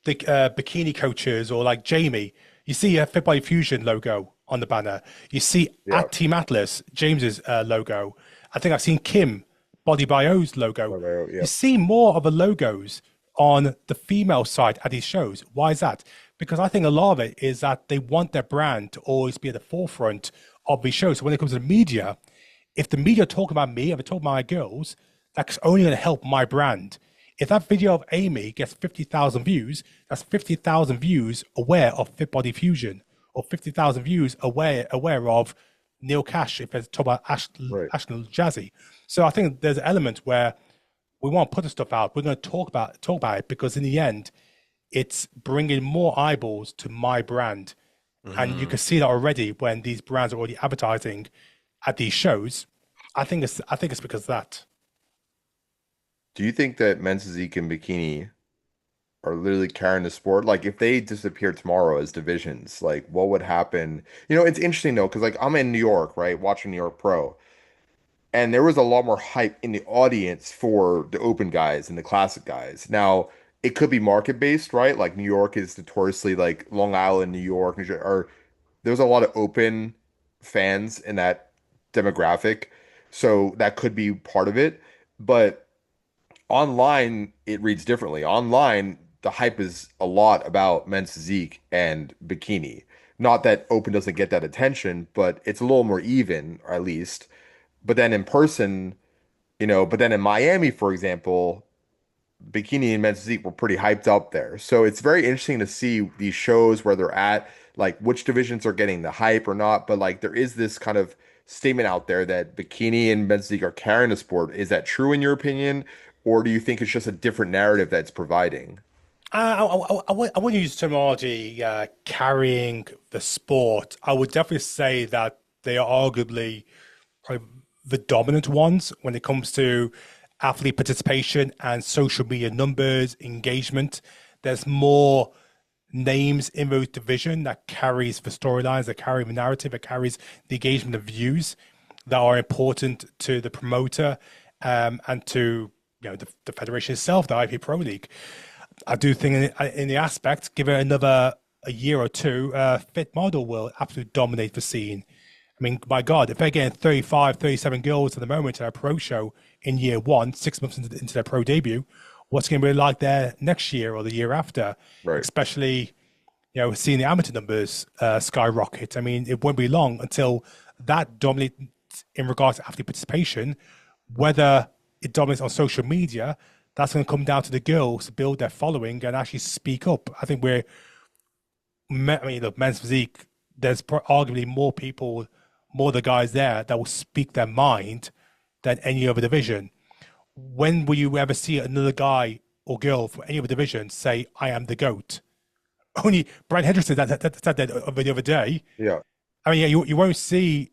Speaker 2: bikini coaches, or like Jamie. You see a Fit Body Fusion logo on the banner. You see at Team Atlas, James's logo. I think I've seen Kim Body Bio's logo. You see more of the logos on the female side at these shows. Why is that? Because I think a lot of it is that they want their brand to always be at the forefront of these shows. So when it comes to the media, if the media talk about me, if they talk about my girls, that's only going to help my brand. If that video of Amy gets 50,000 views, that's 50,000 views aware of Fit Body Fusion, or 50,000 views aware of Neil Cash, if it's talk about Ashley Jazzy. So I think there's an element where we want to put the stuff out. We're going to talk about it, because in the end, it's bringing more eyeballs to my brand. And you can see that already when these brands are already advertising at these shows. I think it's because of that.
Speaker 1: Do you think that men's physique and bikini are literally carrying the sport? Like, if they disappear tomorrow as divisions, like, what would happen? It's interesting though, because like I'm in New York, right, watching New York Pro, and there was a lot more hype in the audience for the open guys and the classic guys. Now, it could be market based, right? Like New York is notoriously, like Long Island, New York, New Jersey, or there's a lot of open fans in that demographic, so that could be part of it. But online, it reads differently. Online, the hype is a lot about men's physique and bikini. Not that open doesn't get that attention, but it's a little more even, or at least. But then in person, but then in Miami, for example, bikini and men's physique were pretty hyped up there. So it's very interesting to see these shows where they're at, like which divisions are getting the hype or not. But like there is this kind of statement out there that bikini and men's physique are carrying the sport. Is that true in your opinion? Or do you think it's just a different narrative that's providing?
Speaker 2: I wouldn't use the terminology carrying the sport. I would definitely say that they are arguably probably the dominant ones when it comes to athlete participation and social media numbers, engagement. There's more names in those division that carries the storylines, that carry the narrative, that carries the engagement of views that are important to the promoter and to the federation itself, the IP Pro League. I do think in the aspect, give it another a year or two, Fit Model will absolutely dominate the scene. I mean, my God, if they're getting 35, 37 girls at the moment at a pro show in year one, 6 months into their pro debut, what's going to be like there next year or the year after?
Speaker 1: Right.
Speaker 2: Especially, seeing the amateur numbers skyrocket. I mean, it won't be long until that dominates in regards to athlete participation. Whether it dominates on social media, that's going to come down to the girls to build their following and actually speak up. I think look, men's physique, there's arguably more people, more of the guys there that will speak their mind than any other division. When will you ever see another guy or girl from any other division say, I am the GOAT? Only Brian Henderson said that the other day.
Speaker 1: Yeah.
Speaker 2: I mean, you won't see,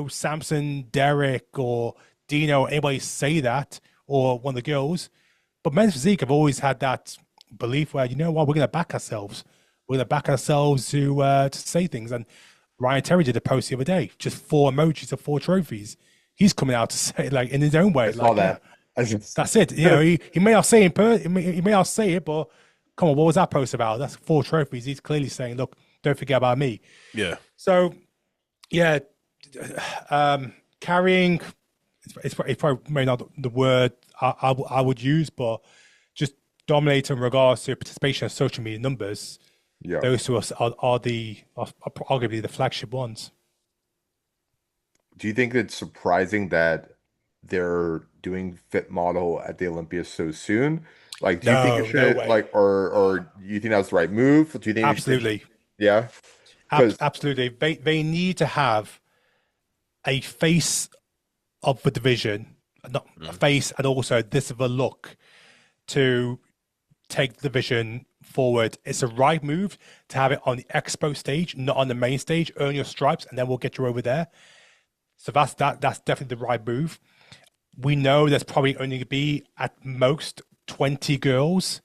Speaker 2: Samson, Derek, or Dino, anybody say that, or one of the girls. But men's physique have always had that belief where, we're going to back ourselves. We're going to back ourselves to say things. And Ryan Terry did a post the other day, just 4 emojis of 4 trophies. He's coming out to say, like, in his own way.
Speaker 1: I saw that. I just,
Speaker 2: That's it. You know, he may not say it, he may not say it, but come on, what was that post about? That's 4 trophies. He's clearly saying, look, don't forget about me.
Speaker 3: Yeah.
Speaker 2: So yeah, carrying it's probably maybe not the word I would use, but just dominate in regards to participation in social media numbers.
Speaker 1: yeah.
Speaker 2: Those two are arguably the flagship ones.
Speaker 1: Do you think it's surprising that they're doing fit model at the Olympia so soon? Like, do you think it
Speaker 2: No, no
Speaker 1: should
Speaker 2: way.
Speaker 1: like, or do you think that was the right move? Do you think
Speaker 2: Absolutely,
Speaker 1: yeah? Because
Speaker 2: absolutely. They need to have a face of the division, not a
Speaker 3: Mhm.
Speaker 2: face, and also this of a look to take the division forward. It's a right move to have it on the expo stage, not on the main stage. Earn your stripes, and then we'll get you over there. So that's definitely the right move. We know there's probably only going to be at most 20 girls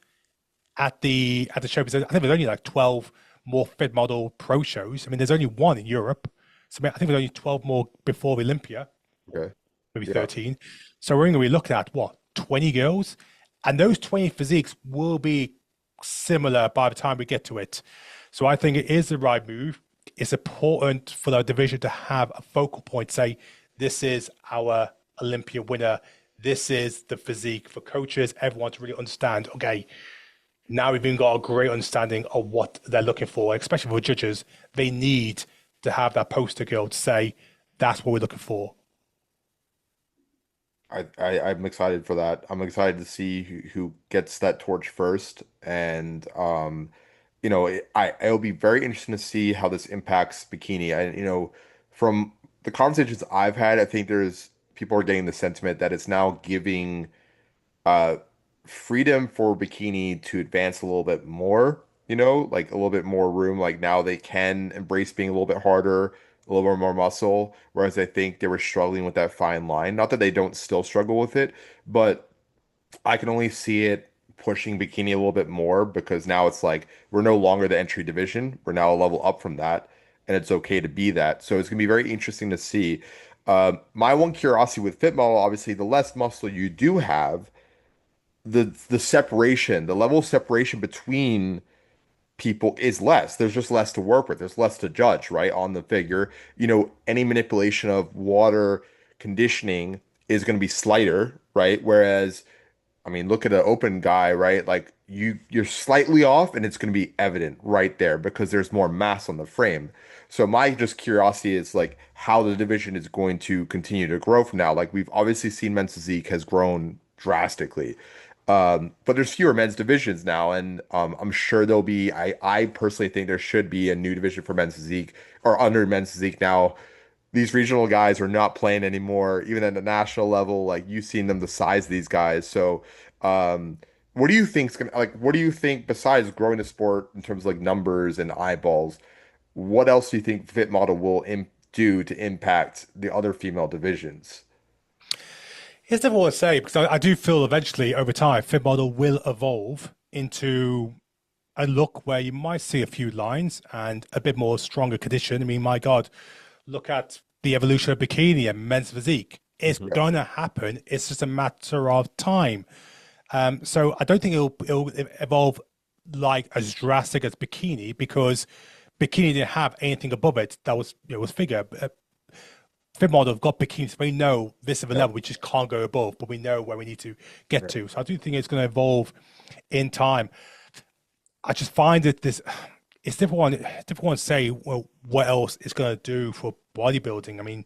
Speaker 2: at the show. Because I think there's only like 12 more fit model pro shows. I mean, there's only one in Europe. So I think there's only 12 more before Olympia,
Speaker 1: okay,
Speaker 2: maybe
Speaker 1: yeah,
Speaker 2: 13. So we're going to be looking at what, 20 girls? And those 20 physiques will be similar by the time we get to it. So I think it is the right move. It's important for the division to have a focal point, say, this is our Olympia winner. This is the physique for coaches, everyone to really understand, okay, now we've even got a great understanding of what they're looking for, especially for judges. They need to have that poster girl to say, that's what we're looking for.
Speaker 1: I'm excited for that. I'm excited to see who gets that torch first, and it'll be very interesting to see how this impacts bikini. From the conversations I've had, I think there's people are getting the sentiment that it's now giving uh freedom for bikini to advance a little bit more, like a little bit more room. Like now they can embrace being a little bit harder, a little bit more muscle, whereas I think they were struggling with that fine line. Not that they don't still struggle with it, but I can only see it pushing bikini a little bit more because now it's like we're no longer the entry division. We're now a level up from that, and it's okay to be that. So it's gonna be very interesting to see. My one curiosity with fit model, obviously, the less muscle you do have, the separation, the level of separation between people is less. There's just less to work with. There's less to judge, right, on the figure. Any manipulation of water conditioning is going to be slighter, right? Whereas, I mean, look at an open guy, right? Like you're slightly off and it's going to be evident right there because there's more mass on the frame. So my just curiosity is like how the division is going to continue to grow from now. Like we've obviously seen men's physique has grown drastically. But there's fewer men's divisions now, and I'm sure there'll be. I personally think there should be a new division for men's physique or under men's physique now. These regional guys are not playing anymore, even at the national level. Like you've seen them, the size of these guys. So, what do you think's gonna like? What do you think besides growing the sport in terms of like numbers and eyeballs? What else do you think Fit Model will do to impact the other female divisions?
Speaker 2: It's difficult to say because I do feel eventually over time, Fit Model will evolve into a look where you might see a few lines and a bit more stronger condition. I mean, my God, look at the evolution of bikini and men's physique. It's
Speaker 3: Mhm.
Speaker 2: going to happen. It's just a matter of time. So I don't think it'll evolve like as drastic as bikini because bikini didn't have anything above it that was was figure. Fit model have got bikinis. We know this is a
Speaker 1: Yeah,
Speaker 2: level we just can't go above, but we know where we need to get
Speaker 1: right,
Speaker 2: to. So I do think it's going to evolve in time. I just find that this it's difficult to say well what else it's going to do for bodybuilding. I mean,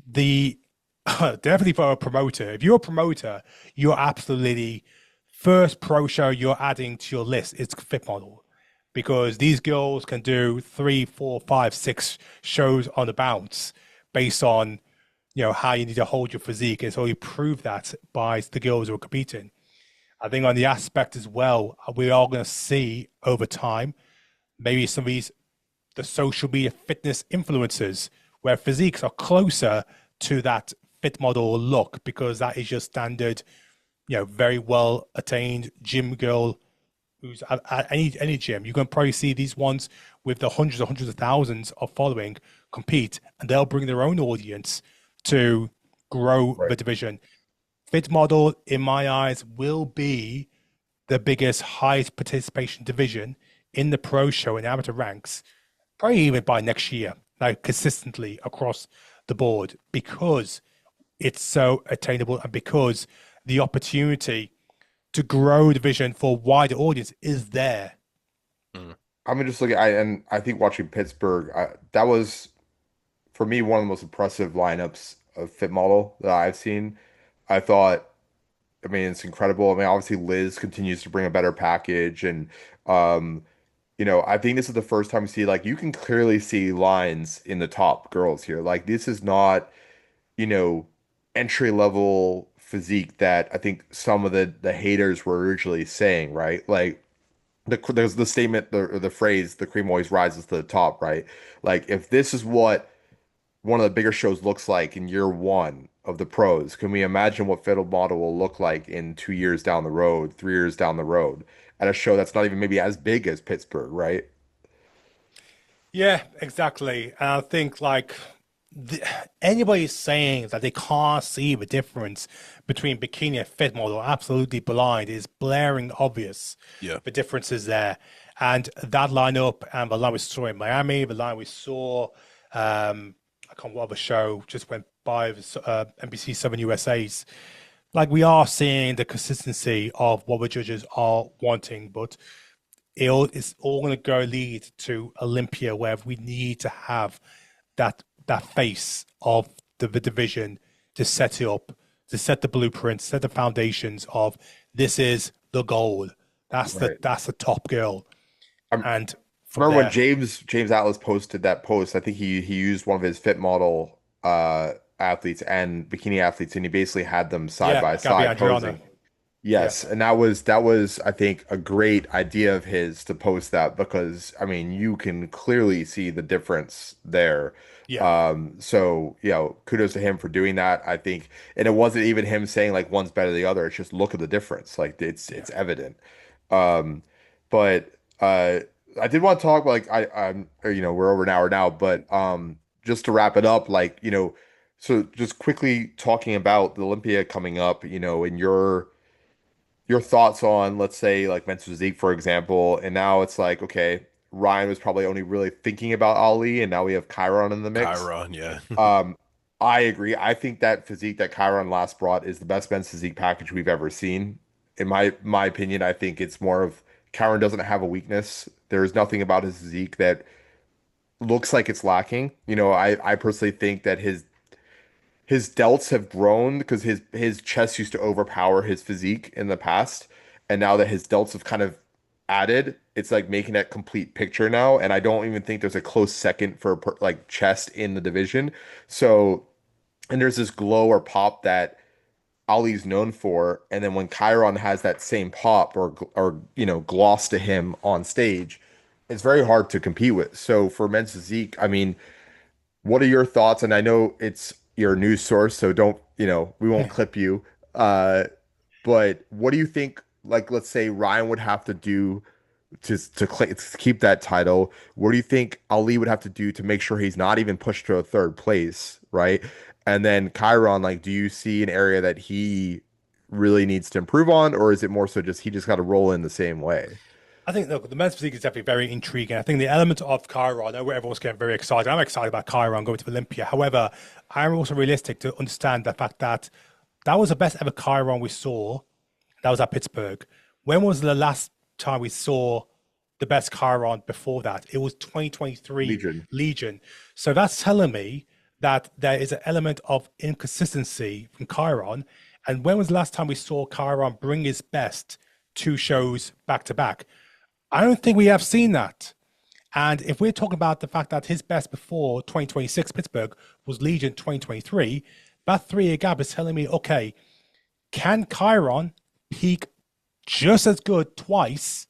Speaker 2: the definitely for a promoter. If you're a promoter, you're absolutely first pro show you're adding to your list is Fit Model because these girls can do 3, 4, 5, 6 shows on the bounce based on how you need to hold your physique, and so you prove that by the girls who are competing. I think on the aspect as well, we are going to see over time maybe some of these the social media fitness influencers where physiques are closer to that fit model look because that is your standard, very well attained gym girl who's at any gym. You can probably see these ones with the hundreds of thousands of following compete, and they'll bring their own audience to grow
Speaker 1: right.
Speaker 2: the division. Fit model, in my eyes, will be the biggest, highest participation division in the pro show in amateur ranks, probably even by next year, like consistently across the board, because it's so attainable and because the opportunity to grow the vision for a wider audience is there.
Speaker 3: Mm.
Speaker 1: I'm just looking. I think watching Pittsburgh, that was for me one of the most impressive lineups of fit model that I've seen. I thought, I mean, it's incredible. I mean, obviously Liz continues to bring a better package, and um, I think this is the first time we see like you can clearly see lines in the top girls here. Like this is not, you know, entry level physique that I think some of the haters were originally saying, right? Like there's the statement, the phrase, the cream always rises to the top, right? Like if this is what one of the bigger shows looks like in year one of the pros, can we imagine what Fiddle Model will look like in 2 years down the road, 3 years down the road at a show that's not even maybe as big as Pittsburgh, right?
Speaker 2: Yeah, exactly. And I think like the, anybody saying that they can't see the difference between bikini and fit model are absolutely blind. It's blaring obvious
Speaker 3: Yeah.
Speaker 2: the differences there. And that lineup and the line we saw in Miami, the line we saw, I can't remember what other show just went by, NBC 7 USA's. Like we are seeing the consistency of what the judges are wanting, but it's all going to go lead to Olympia, where we need to have that face of the division to set it up, to set the blueprint, set the foundations of this is the goal.
Speaker 1: Right.
Speaker 2: That's the top girl,
Speaker 1: I'm,
Speaker 2: and
Speaker 1: I
Speaker 2: from
Speaker 1: remember when
Speaker 2: there,
Speaker 1: James Atlas posted that post. I think he used one of his fit model athletes and bikini athletes, and he basically had them side
Speaker 2: yeah,
Speaker 1: by
Speaker 2: Gabby
Speaker 1: side
Speaker 2: Adriana,
Speaker 1: posing.
Speaker 2: yeah,
Speaker 1: Yes, and that was I think a great idea of his to post that because I mean you can clearly see the difference there.
Speaker 2: yeah,
Speaker 1: So kudos to him for doing that. I think, and it wasn't even him saying like one's better than the other. It's just look at the difference. Like
Speaker 2: yeah.
Speaker 1: it's evident. Um, but I did want to talk like we're over an hour now, but just to wrap it up, like so just quickly talking about the Olympia coming up, and your thoughts on, let's say, like men's physique, for example, and now it's like, okay, Ryan was probably only really thinking about Ali, and now we have Chiron in the mix.
Speaker 3: Chiron, yeah.
Speaker 1: Um, I agree. I think that physique that Chiron last brought is the best men's physique package we've ever seen. In my opinion, I think it's more of Chiron doesn't have a weakness. There is nothing about his physique that looks like it's lacking. I personally think that his delts have grown because his chest used to overpower his physique in the past, and now that his delts have kind of added, it's like making that complete picture now. And I don't even think there's a close second for like chest in the division. So, and there's this glow or pop that Ali's known for, and then when Chiron has that same pop or gloss to him on stage, it's very hard to compete with. So for men's physique, I mean, what are your thoughts? And I know it's your news source, so don't, we won't clip you. Uh, but what do you think, like, let's say Ryan would have to do to keep that title? What do you think Ali would have to do to make sure he's not even pushed to a third place, right? And then Chiron, like, do you see an area that he really needs to improve on, or is it more so just he just got to roll in the same way?
Speaker 2: I think look, the men's physique is definitely very intriguing. I think the element of Chiron, I know everyone's getting very excited. I'm excited about Chiron going to Olympia. However, I'm also realistic to understand the fact that that was the best ever Chiron we saw. That was at Pittsburgh. When was the last time we saw the best Chiron before that? It was 2023
Speaker 1: Legion.
Speaker 2: Legion. So that's telling me that there is an element of inconsistency from Chiron. And when was the last time we saw Chiron bring his best two shows back to back? I don't think we have seen that. And if we're talking about the fact that his best before 2026 Pittsburgh was Legion 2023, that 3 year gap is telling me, okay, can Chiron peak just as good twice,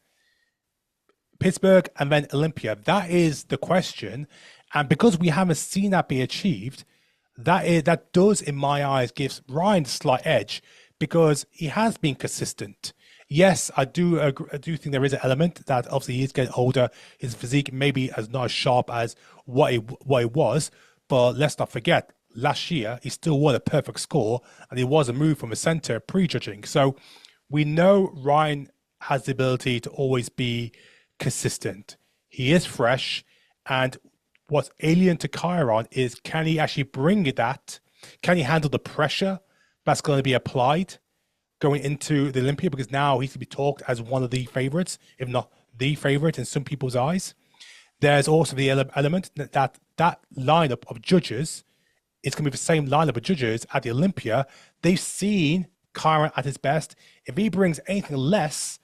Speaker 2: Pittsburgh and then Olympia? That is the question. And because we haven't seen that be achieved, that does, in my eyes, gives Ryan a slight edge because he has been consistent. Yes, I do agree, I do think there is an element that obviously he's getting older. His physique maybe as not as sharp as what it was, but let's not forget last year, he still won a perfect score, and he was a move from a center pre-judging. So we know Ryan has the ability to always be consistent. He is fresh, and what's alien to Chiron is can he actually bring that? Can he handle the pressure that's going to be applied going into the Olympia? Because now he's to be talked as one of the favorites, if not the favorite in some people's eyes. There's also the element that lineup of judges, it's going to be the same lineup of judges at the Olympia. They've seen Kyron at his best. If he brings anything less,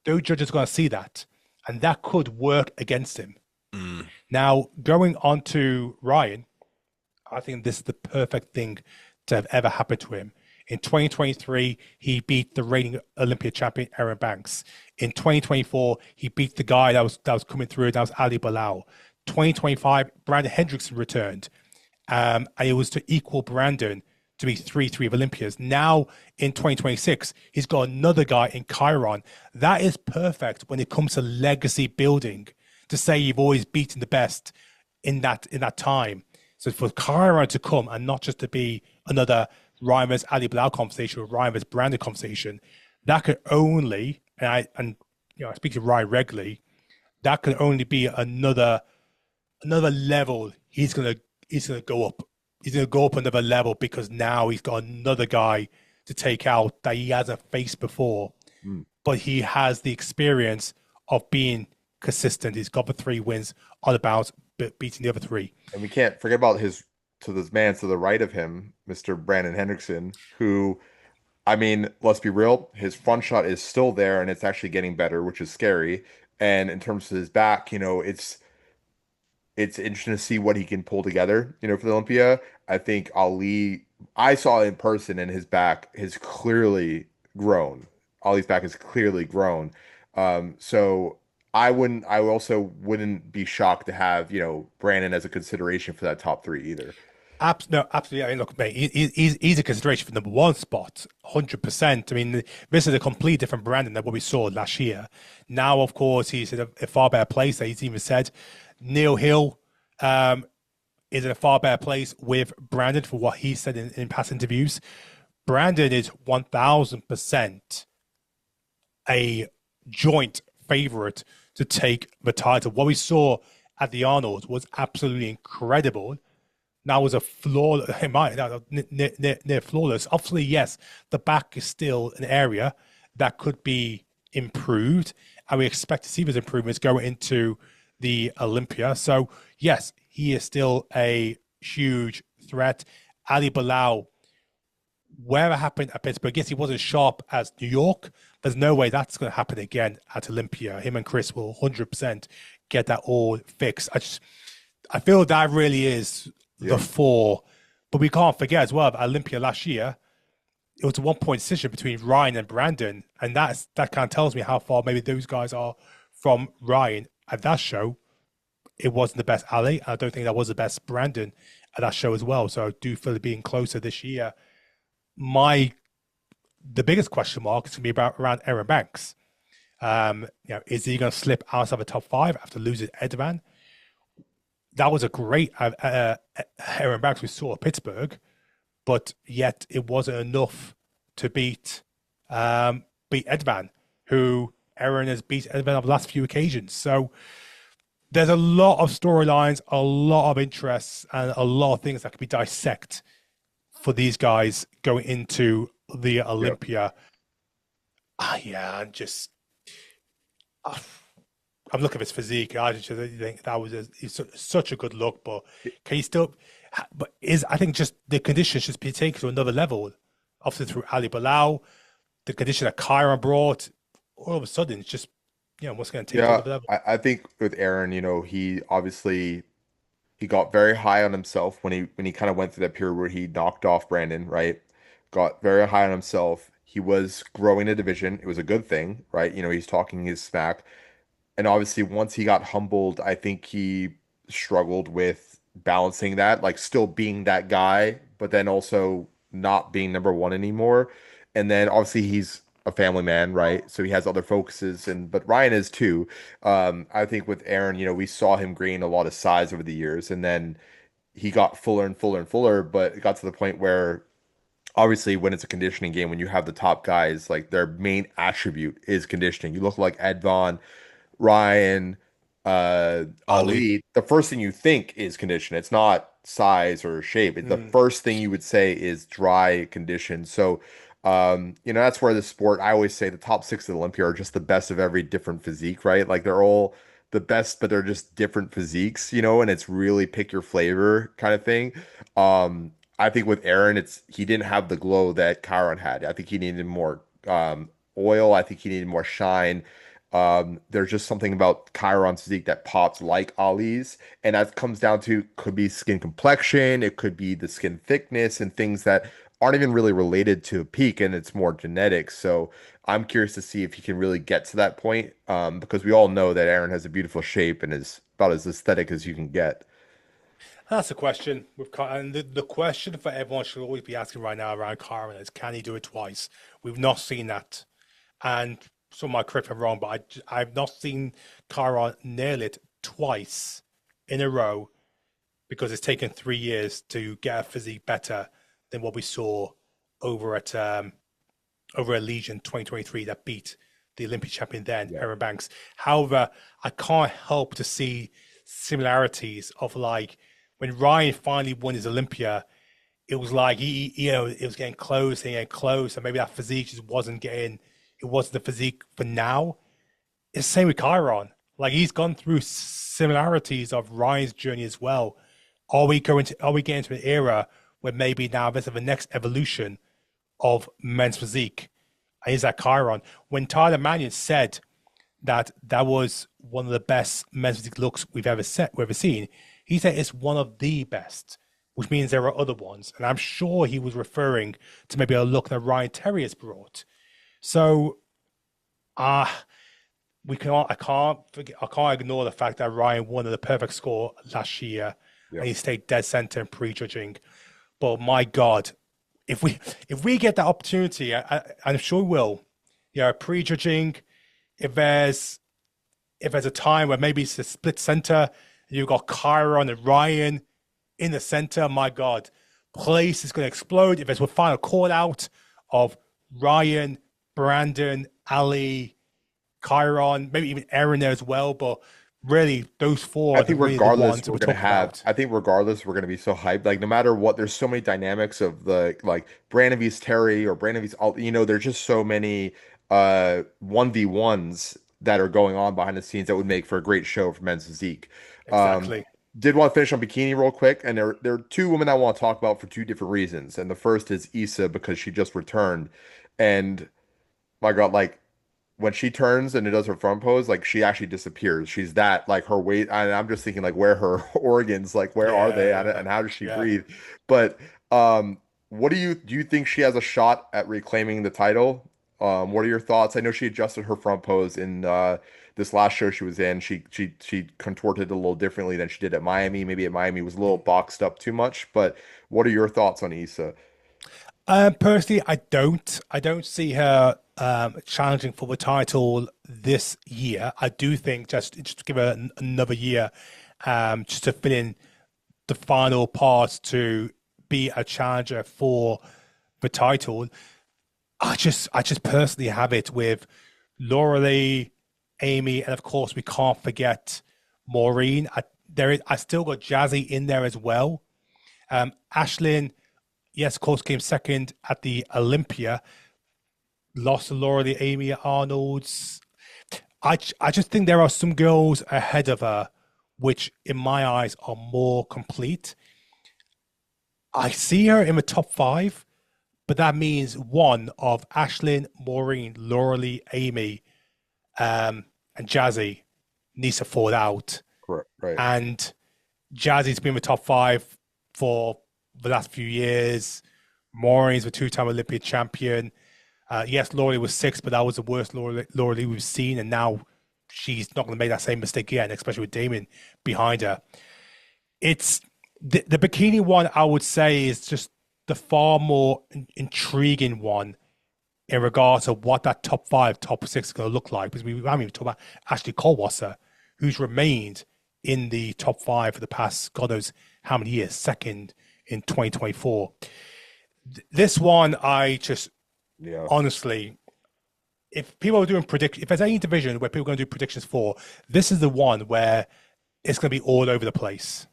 Speaker 2: those judges are going to see that, and that could work against him.
Speaker 3: Mm.
Speaker 2: Now, going on to Ryan, I think this is the perfect thing to have ever happened to him. In 2023, he beat the reigning Olympia champion Aaron Banks. In 2024, he beat the guy that was coming through. That was Ali Bilal. 2025, Brandon Hendrickson returned, and it was to equal Brandon to be 3-3 of Olympias. Now in 2026, he's got another guy in Chiron. That is perfect when it comes to legacy building. To say you've always beaten the best in that time. So for Chiron to come and not just to be another Ryan vs Ali Bilal conversation or Ryan vs Brandon conversation, that could only, and I speak to Ryan regularly, that could only be another level. He's gonna go up. He's gonna go up another level because now he's got another guy to take out that he hasn't faced before.
Speaker 1: Mm.
Speaker 2: But he has the experience of being consistent. He's got the 3 wins on the bounce, beating the other 3.
Speaker 1: And we can't forget about his to this man to the right of him, Mr. Brandon Hendrickson, who, I mean, let's be real, his front shot is still there and it's actually getting better, which is scary. And in terms of his back, it's interesting to see what he can pull together, for the Olympia. I think Ali, I saw it in person and his back has clearly grown. Ali's back has clearly grown. So I also wouldn't be shocked to have, Brandon as a consideration for that top three either.
Speaker 2: No, absolutely. I mean, look, mate, he's a consideration for number 1 spot, 100%. I mean, this is a complete different Brandon than what we saw last year. Now, of course, he's in a far better place. He's even said Neil Hill is in a far better place with Brandon for what he said in past interviews. Brandon is 1000% a joint favorite to take the title. What we saw at the Arnold was absolutely incredible. Now was a flaw, near flawless. Obviously, yes, the back is still an area that could be improved, and we expect to see those improvements go into the Olympia. So, yes, he is still a huge threat. Ali Bilal, where it happened at Pittsburgh, yes, he wasn't sharp as New York. There's no way that's going to happen again at Olympia. Him and Chris will 100% get that all fixed. I feel that really is the 4. But we can't forget as well, at Olympia last year, it was a 1-point decision between Ryan and Brandon. And that kind of tells me how far maybe those guys are from Ryan. At that show, it wasn't the best Ali. I don't think that was the best Brandon at that show as well. So I do feel it being closer this year. The biggest question mark is going to be around Aaron Banks. Is he going to slip outside the top 5 after losing Edvan? That was a great Aaron Banks we saw at Pittsburgh, but yet it wasn't enough to beat Edvan, who Aaron has beat Edvan on the last few occasions. So there's a lot of storylines, a lot of interests, and a lot of things that could be dissect for these guys going into the Olympia. Yeah, I'm looking at his physique. I just think that was such a good look. But can you still? But I think just the conditions should be taken to another level. Obviously through Ali Bilal, the condition that Kyron brought. All of a sudden, it's just what's going to take it to
Speaker 1: Yeah,
Speaker 2: another level.
Speaker 1: I think with Aaron, he obviously he got very high on himself when he kind of went through that period where he knocked off Brandon, right? Got very high on himself. He was growing a division. It was a good thing, right? He's talking his smack. And obviously, once he got humbled, I think he struggled with balancing that, like still being that guy, but then also not being number 1 anymore. And then obviously he's a family man, right? So he has other focuses, but Ryan is too. I think with Aaron, we saw him gain a lot of size over the years, and then he got fuller and fuller and fuller, but it got to the point where obviously when it's a conditioning game, when you have the top guys, like their main attribute is conditioning. You look like Ed Vaughn, Ryan,
Speaker 3: Ali.
Speaker 1: Ali, the first thing you think is condition. It's not size or shape. The
Speaker 2: Mm,
Speaker 1: first thing you would say is dry condition. So, that's where the sport, I always say the top six of Olympia are just the best of every different physique, right? Like they're all the best, but they're just different physiques, and it's really pick your flavor kind of thing. I think with Aaron, he didn't have the glow that Chiron had. I think he needed more oil. I think he needed more shine. There's just something about Chiron's physique that pops like Ali's, and that comes down to could be skin complexion, it could be the skin thickness, and things that aren't even really related to peak, and it's more genetics. So I'm curious to see if he can really get to that point, because we all know that Aaron has a beautiful shape and is about as aesthetic as you can get.
Speaker 2: that's a question. And the question for everyone should always be asking right now around Kyron is, can he do it twice? We've not seen that. And some might correct me if I'm wrong, but I've not seen Kyron nail it twice in a row because it's taken 3 years to get a physique better than what we saw over at over at Legion 2023 that beat the Olympia champion then,
Speaker 1: Yeah.
Speaker 2: Aaron Banks. However, I can't help to see similarities of like when Ryan finally won his Olympia, it was like it was getting close and getting close, and maybe that physique just it wasn't the physique for now. It's the same with Chiron. Like he's gone through similarities of Ryan's journey as well. Are we getting to an era where maybe now there's the next evolution of men's physique? And is that Chiron? When Tyler Mannion said that was one of the best men's physique looks we've ever seen, he said it's one of the best, which means there are other ones. And I'm sure he was referring to maybe a look that Ryan Terry has brought. So uh I can't ignore the fact that Ryan won at the perfect score last year
Speaker 1: Yeah.
Speaker 2: and he stayed dead center in prejudging. But my God, if we get that opportunity, I'm sure we will. Prejudging, if there's if there's a time where maybe it's a split center, you've got Chiron and Ryan in the center, my God, place is going to explode. If there's a final call out of Ryan, Brandon, Ali, Chiron, maybe even Aaron there as well, but really those four
Speaker 1: I
Speaker 2: are
Speaker 1: think
Speaker 2: really the ones
Speaker 1: regardless,
Speaker 2: that
Speaker 1: we're
Speaker 2: we're
Speaker 1: gonna
Speaker 2: talking
Speaker 1: have.
Speaker 2: about.
Speaker 1: I think regardless, we're gonna be so hyped. Like no matter what, there's so many dynamics of the like Brandon vs Terry or Brandon vs. There's just so many 1v1s that are going on behind the scenes that would make for a great show for men's physique. Um,
Speaker 2: Exactly.
Speaker 1: did want to finish on bikini real quick, and there are two women I want to talk about for two different reasons. And the first is Issa because she just returned, and my God, like when she turns and it does her front pose, like she actually disappears. She's that like her weight. And I'm just thinking like where her organs, like where are they
Speaker 2: Yeah,
Speaker 1: and how does she
Speaker 2: yeah.
Speaker 1: breathe? But what do you think she has a shot at reclaiming the title? What are your thoughts? I know she adjusted her front pose in this last show she was in. She contorted a little differently than she did at Miami. Maybe at Miami was a little boxed up too much. But what are your thoughts on Issa?
Speaker 2: Personally, I don't see her challenging for the title this year. I do think just to give her another year, just to fill in the final parts to be a challenger for the title. I just personally have it with Laura Lee, Amy, and of course we can't forget Maureen. I still got Jazzy in there as well. Ashlyn, yes, of course, came second at the Olympia, lost to Laura Lee, Amy Arnold's. I just think there are some girls ahead of her, which in my eyes are more complete. I see her in the top five, but that means one of Ashlyn, Maureen, Laura Lee, Amy, and Jazzy needs to fall out.
Speaker 1: Correct. Right.
Speaker 2: And Jazzy's been in the top five for the last few years. Maureen's a two-time Olympic champion. Yes, Laurie was sixth, but that was the worst Laurie we've seen, and now she's not going to make that same mistake again, especially with Damon behind her. It's the bikini one. I would say is just the far more intriguing one in regards to what that top five, top six is going to look like. Because we haven't even talked about Ashley Colwasser, who's remained in the top five for the past, God knows how many years? Second in 2024. This one, I just
Speaker 1: Yeah.
Speaker 2: honestly, if people are doing if there's any division where people are going to do predictions for, this is the one where it's going to be all over the place.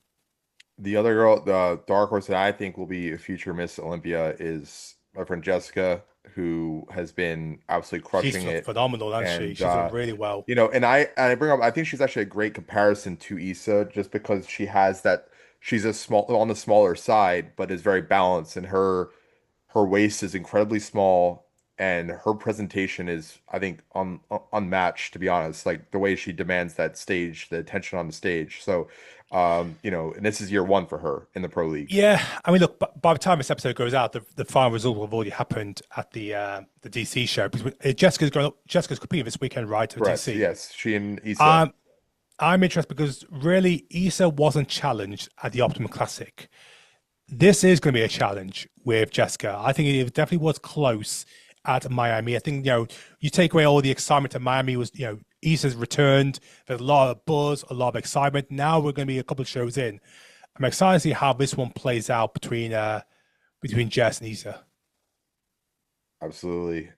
Speaker 1: The other girl, the dark horse that I think will be a future Miss Olympia is my friend Jessica, who has been absolutely
Speaker 2: She's
Speaker 1: crushing it.
Speaker 2: phenomenal, isn't she?
Speaker 1: And
Speaker 2: She's doing really well.
Speaker 1: and I bring up, I think she's actually a great comparison to Issa just because she has that, she's a small on the smaller side, but is very balanced, and her waist is incredibly small, and her presentation is, I think, unmatched, to be honest. Like the way she demands that stage, the attention on the stage. So, and this is year one for her in the pro league.
Speaker 2: Yeah, I mean, look, by the time this episode goes out, the final result will have already happened at the DC show because Jessica's competing this weekend, right, to
Speaker 1: Correct.
Speaker 2: DC.
Speaker 1: Yes, she and Issa.
Speaker 2: I'm interested because really Issa wasn't challenged at the Optimum Classic. This is going to be a challenge with Jessica. I think it definitely was close at Miami. I think, you take away all the excitement at Miami was, Issa's returned. There's a lot of buzz, a lot of excitement. Now we're going to be a couple of shows in. I'm excited to see how this one plays out between Jess and Issa.
Speaker 1: Absolutely.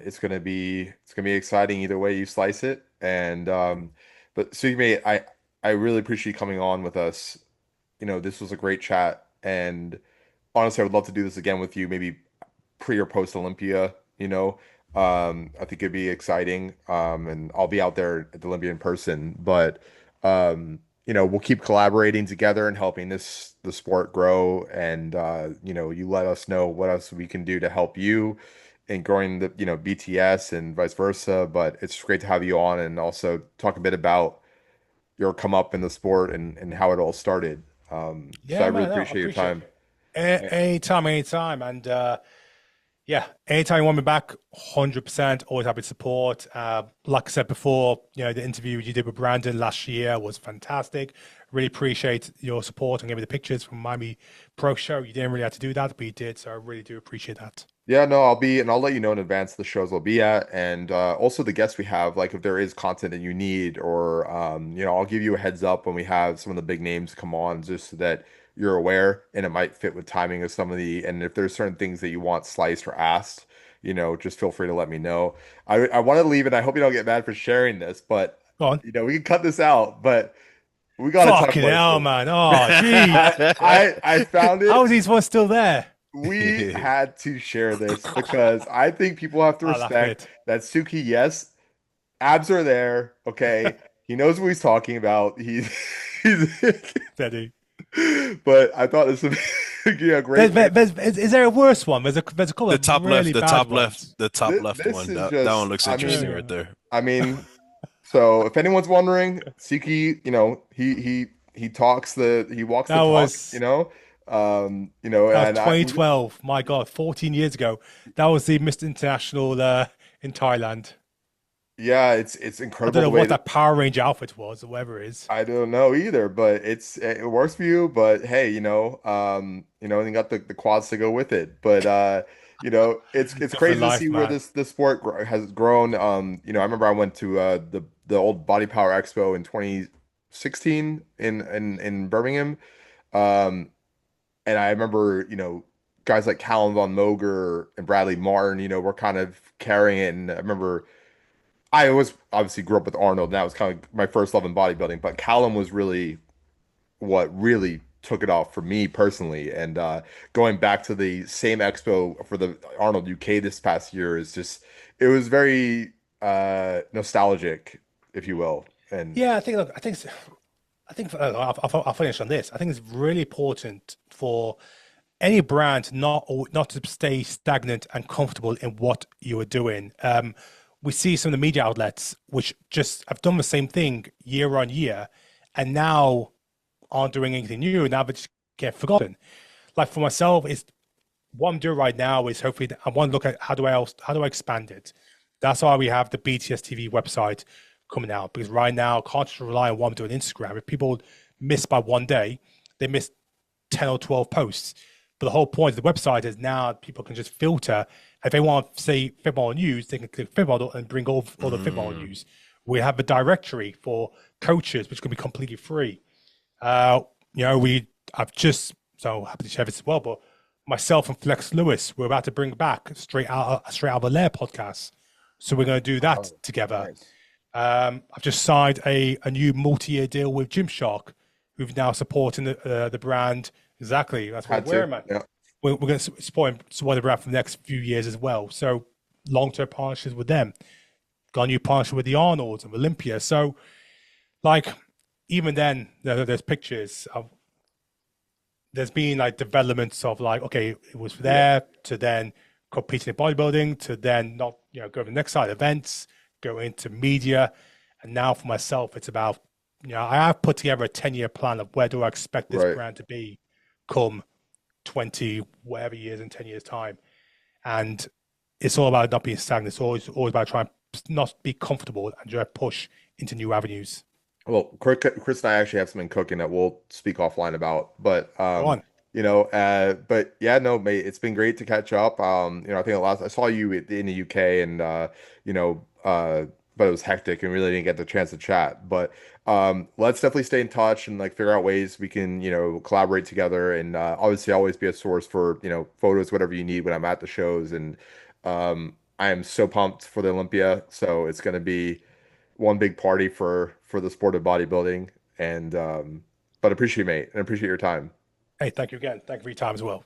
Speaker 1: It's gonna be exciting either way you slice it. And but Suki mate, I really appreciate you coming on with us. This was a great chat, and honestly, I would love to do this again with you, maybe pre or post Olympia, I think it'd be exciting. And I'll be out there at the Olympia in person, but we'll keep collaborating together and helping the sport grow. And you let us know what else we can do to help you in growing the, BTS and vice versa. But it's great to have you on and also talk a bit about your come up in the sport and how it all started. So I
Speaker 2: Yeah,
Speaker 1: really
Speaker 2: man, no, I
Speaker 1: appreciate your
Speaker 2: appreciate
Speaker 1: time.
Speaker 2: it. Anytime. And yeah, anytime you want me back, 100%, always happy to support. Like I said before, the interview you did with Brandon last year was fantastic. Really appreciate your support and giving me the pictures from Miami Pro Show. You didn't really have to do that, but you did, so I really do appreciate that.
Speaker 1: Yeah, no, I'll let you know in advance the shows I'll be at, and also the guests we have. Like if there is content that you need, or I'll give you a heads up when we have some of the big names come on, just so that you're aware, and it might fit with timing of some of the. And if there's certain things that you want sliced or asked, just feel free to let me know. I want to leave, and I hope you don't get mad for sharing this, but
Speaker 2: Go on.
Speaker 1: we can cut this out, but we got to talk
Speaker 2: Fucking
Speaker 1: about this
Speaker 2: hell,
Speaker 1: one.
Speaker 2: man. Oh, jeez.
Speaker 1: I found
Speaker 2: How
Speaker 1: it.
Speaker 2: is these ones still there?
Speaker 1: We had to share this because I think people have to
Speaker 2: I laugh
Speaker 1: respect
Speaker 2: it.
Speaker 1: that Suki, yes, abs are there. Okay. He knows what he's talking about. He's
Speaker 2: Steady.
Speaker 1: but I thought this would be a great way.
Speaker 2: Is there a worse one? There's a couple
Speaker 3: The
Speaker 2: of
Speaker 3: top left,
Speaker 2: really bad ones.
Speaker 3: the top left
Speaker 1: This
Speaker 3: one.
Speaker 1: is
Speaker 3: That one
Speaker 1: just,
Speaker 3: looks
Speaker 1: I
Speaker 3: interesting
Speaker 1: mean,
Speaker 3: right there.
Speaker 1: I mean, so if anyone's wondering, Suki, he he walks the
Speaker 2: That
Speaker 1: talk,
Speaker 2: was that was
Speaker 1: and
Speaker 2: 2012. My God, 14 years ago. That was the Mr. International in Thailand.
Speaker 1: yeah, it's
Speaker 2: I don't
Speaker 1: incredible
Speaker 2: know
Speaker 1: the way
Speaker 2: what
Speaker 1: that.
Speaker 2: that Power Ranger outfit was or whatever it is.
Speaker 1: I don't know either, but it works for you. But hey, and you got the quads to go with it. But it's
Speaker 2: Different
Speaker 1: crazy to
Speaker 2: life,
Speaker 1: see where
Speaker 2: man.
Speaker 1: this sport has grown. I remember I went to the old Body Power Expo in 2016 in Birmingham. Um, and I remember guys like Callum Von Moger and Bradley Martin, were kind of carrying it. And I remember. I was obviously grew up with Arnold, and that was kind of my first love in bodybuilding. But Callum was really what really took it off for me personally. And going back to the same expo for the Arnold UK this past year is just it was very nostalgic, if you will. And
Speaker 2: Yeah, I think. Look, I'll finish on this. I think it's really important for any brand not to stay stagnant and comfortable in what you are doing. We see some of the media outlets which just have done the same thing year on year, and now aren't doing anything new. Now they just get forgotten. Like for myself, is what I'm doing right now is hopefully I want to look at how do I expand it. That's why we have the BTS TV website coming out because right now I can't just rely on what I'm doing on Instagram. If people miss by one day, they miss 10 or 12 posts. But the whole point of the website is now people can just filter. If they want to say football news, they can click football and bring all the football news. We have a directory for coaches, which can be completely free. We I've just so happy to share this as well. But myself and Flex Lewis, we're about to bring back straight out of the Lair podcast. So we're going to do that
Speaker 1: Oh,
Speaker 2: together.
Speaker 1: nice.
Speaker 2: I've just signed a new multi-year deal with Gymshark, who've now supporting the brand. Exactly, that's what
Speaker 1: Had
Speaker 2: we're
Speaker 1: to.
Speaker 2: wearing, man.
Speaker 1: Yeah.
Speaker 2: We're going to support the brand for the next few years as well. So long-term partnerships with them. Got a new partnership with the Arnolds and Olympia. So like even then, there's pictures of there's been like developments of like okay, it was
Speaker 1: Yeah.
Speaker 2: there to then competing in bodybuilding to then not go to the next side events, go into media, and now for myself, it's about I have put together a 10-year plan of where do I expect this
Speaker 1: Right.
Speaker 2: brand to be come 20 whatever years in 10 years time, and it's all about not being stagnant. It's always about trying to not be comfortable and try to push into new avenues.
Speaker 1: Well, Chris and I actually have something cooking that we'll speak offline about. But
Speaker 2: Go on.
Speaker 1: but yeah, no, mate, it's been great to catch up. I think the last I saw you in the UK and you know, but it was hectic and really didn't get the chance to chat. But let's definitely stay in touch and like figure out ways we can, collaborate together and obviously always be a source for, photos, whatever you need when I'm at the shows. And I am so pumped for the Olympia. So it's gonna be one big party for the sport of bodybuilding. And but appreciate mate and appreciate your time.
Speaker 2: Hey, thank you again. Thank you for your time as well.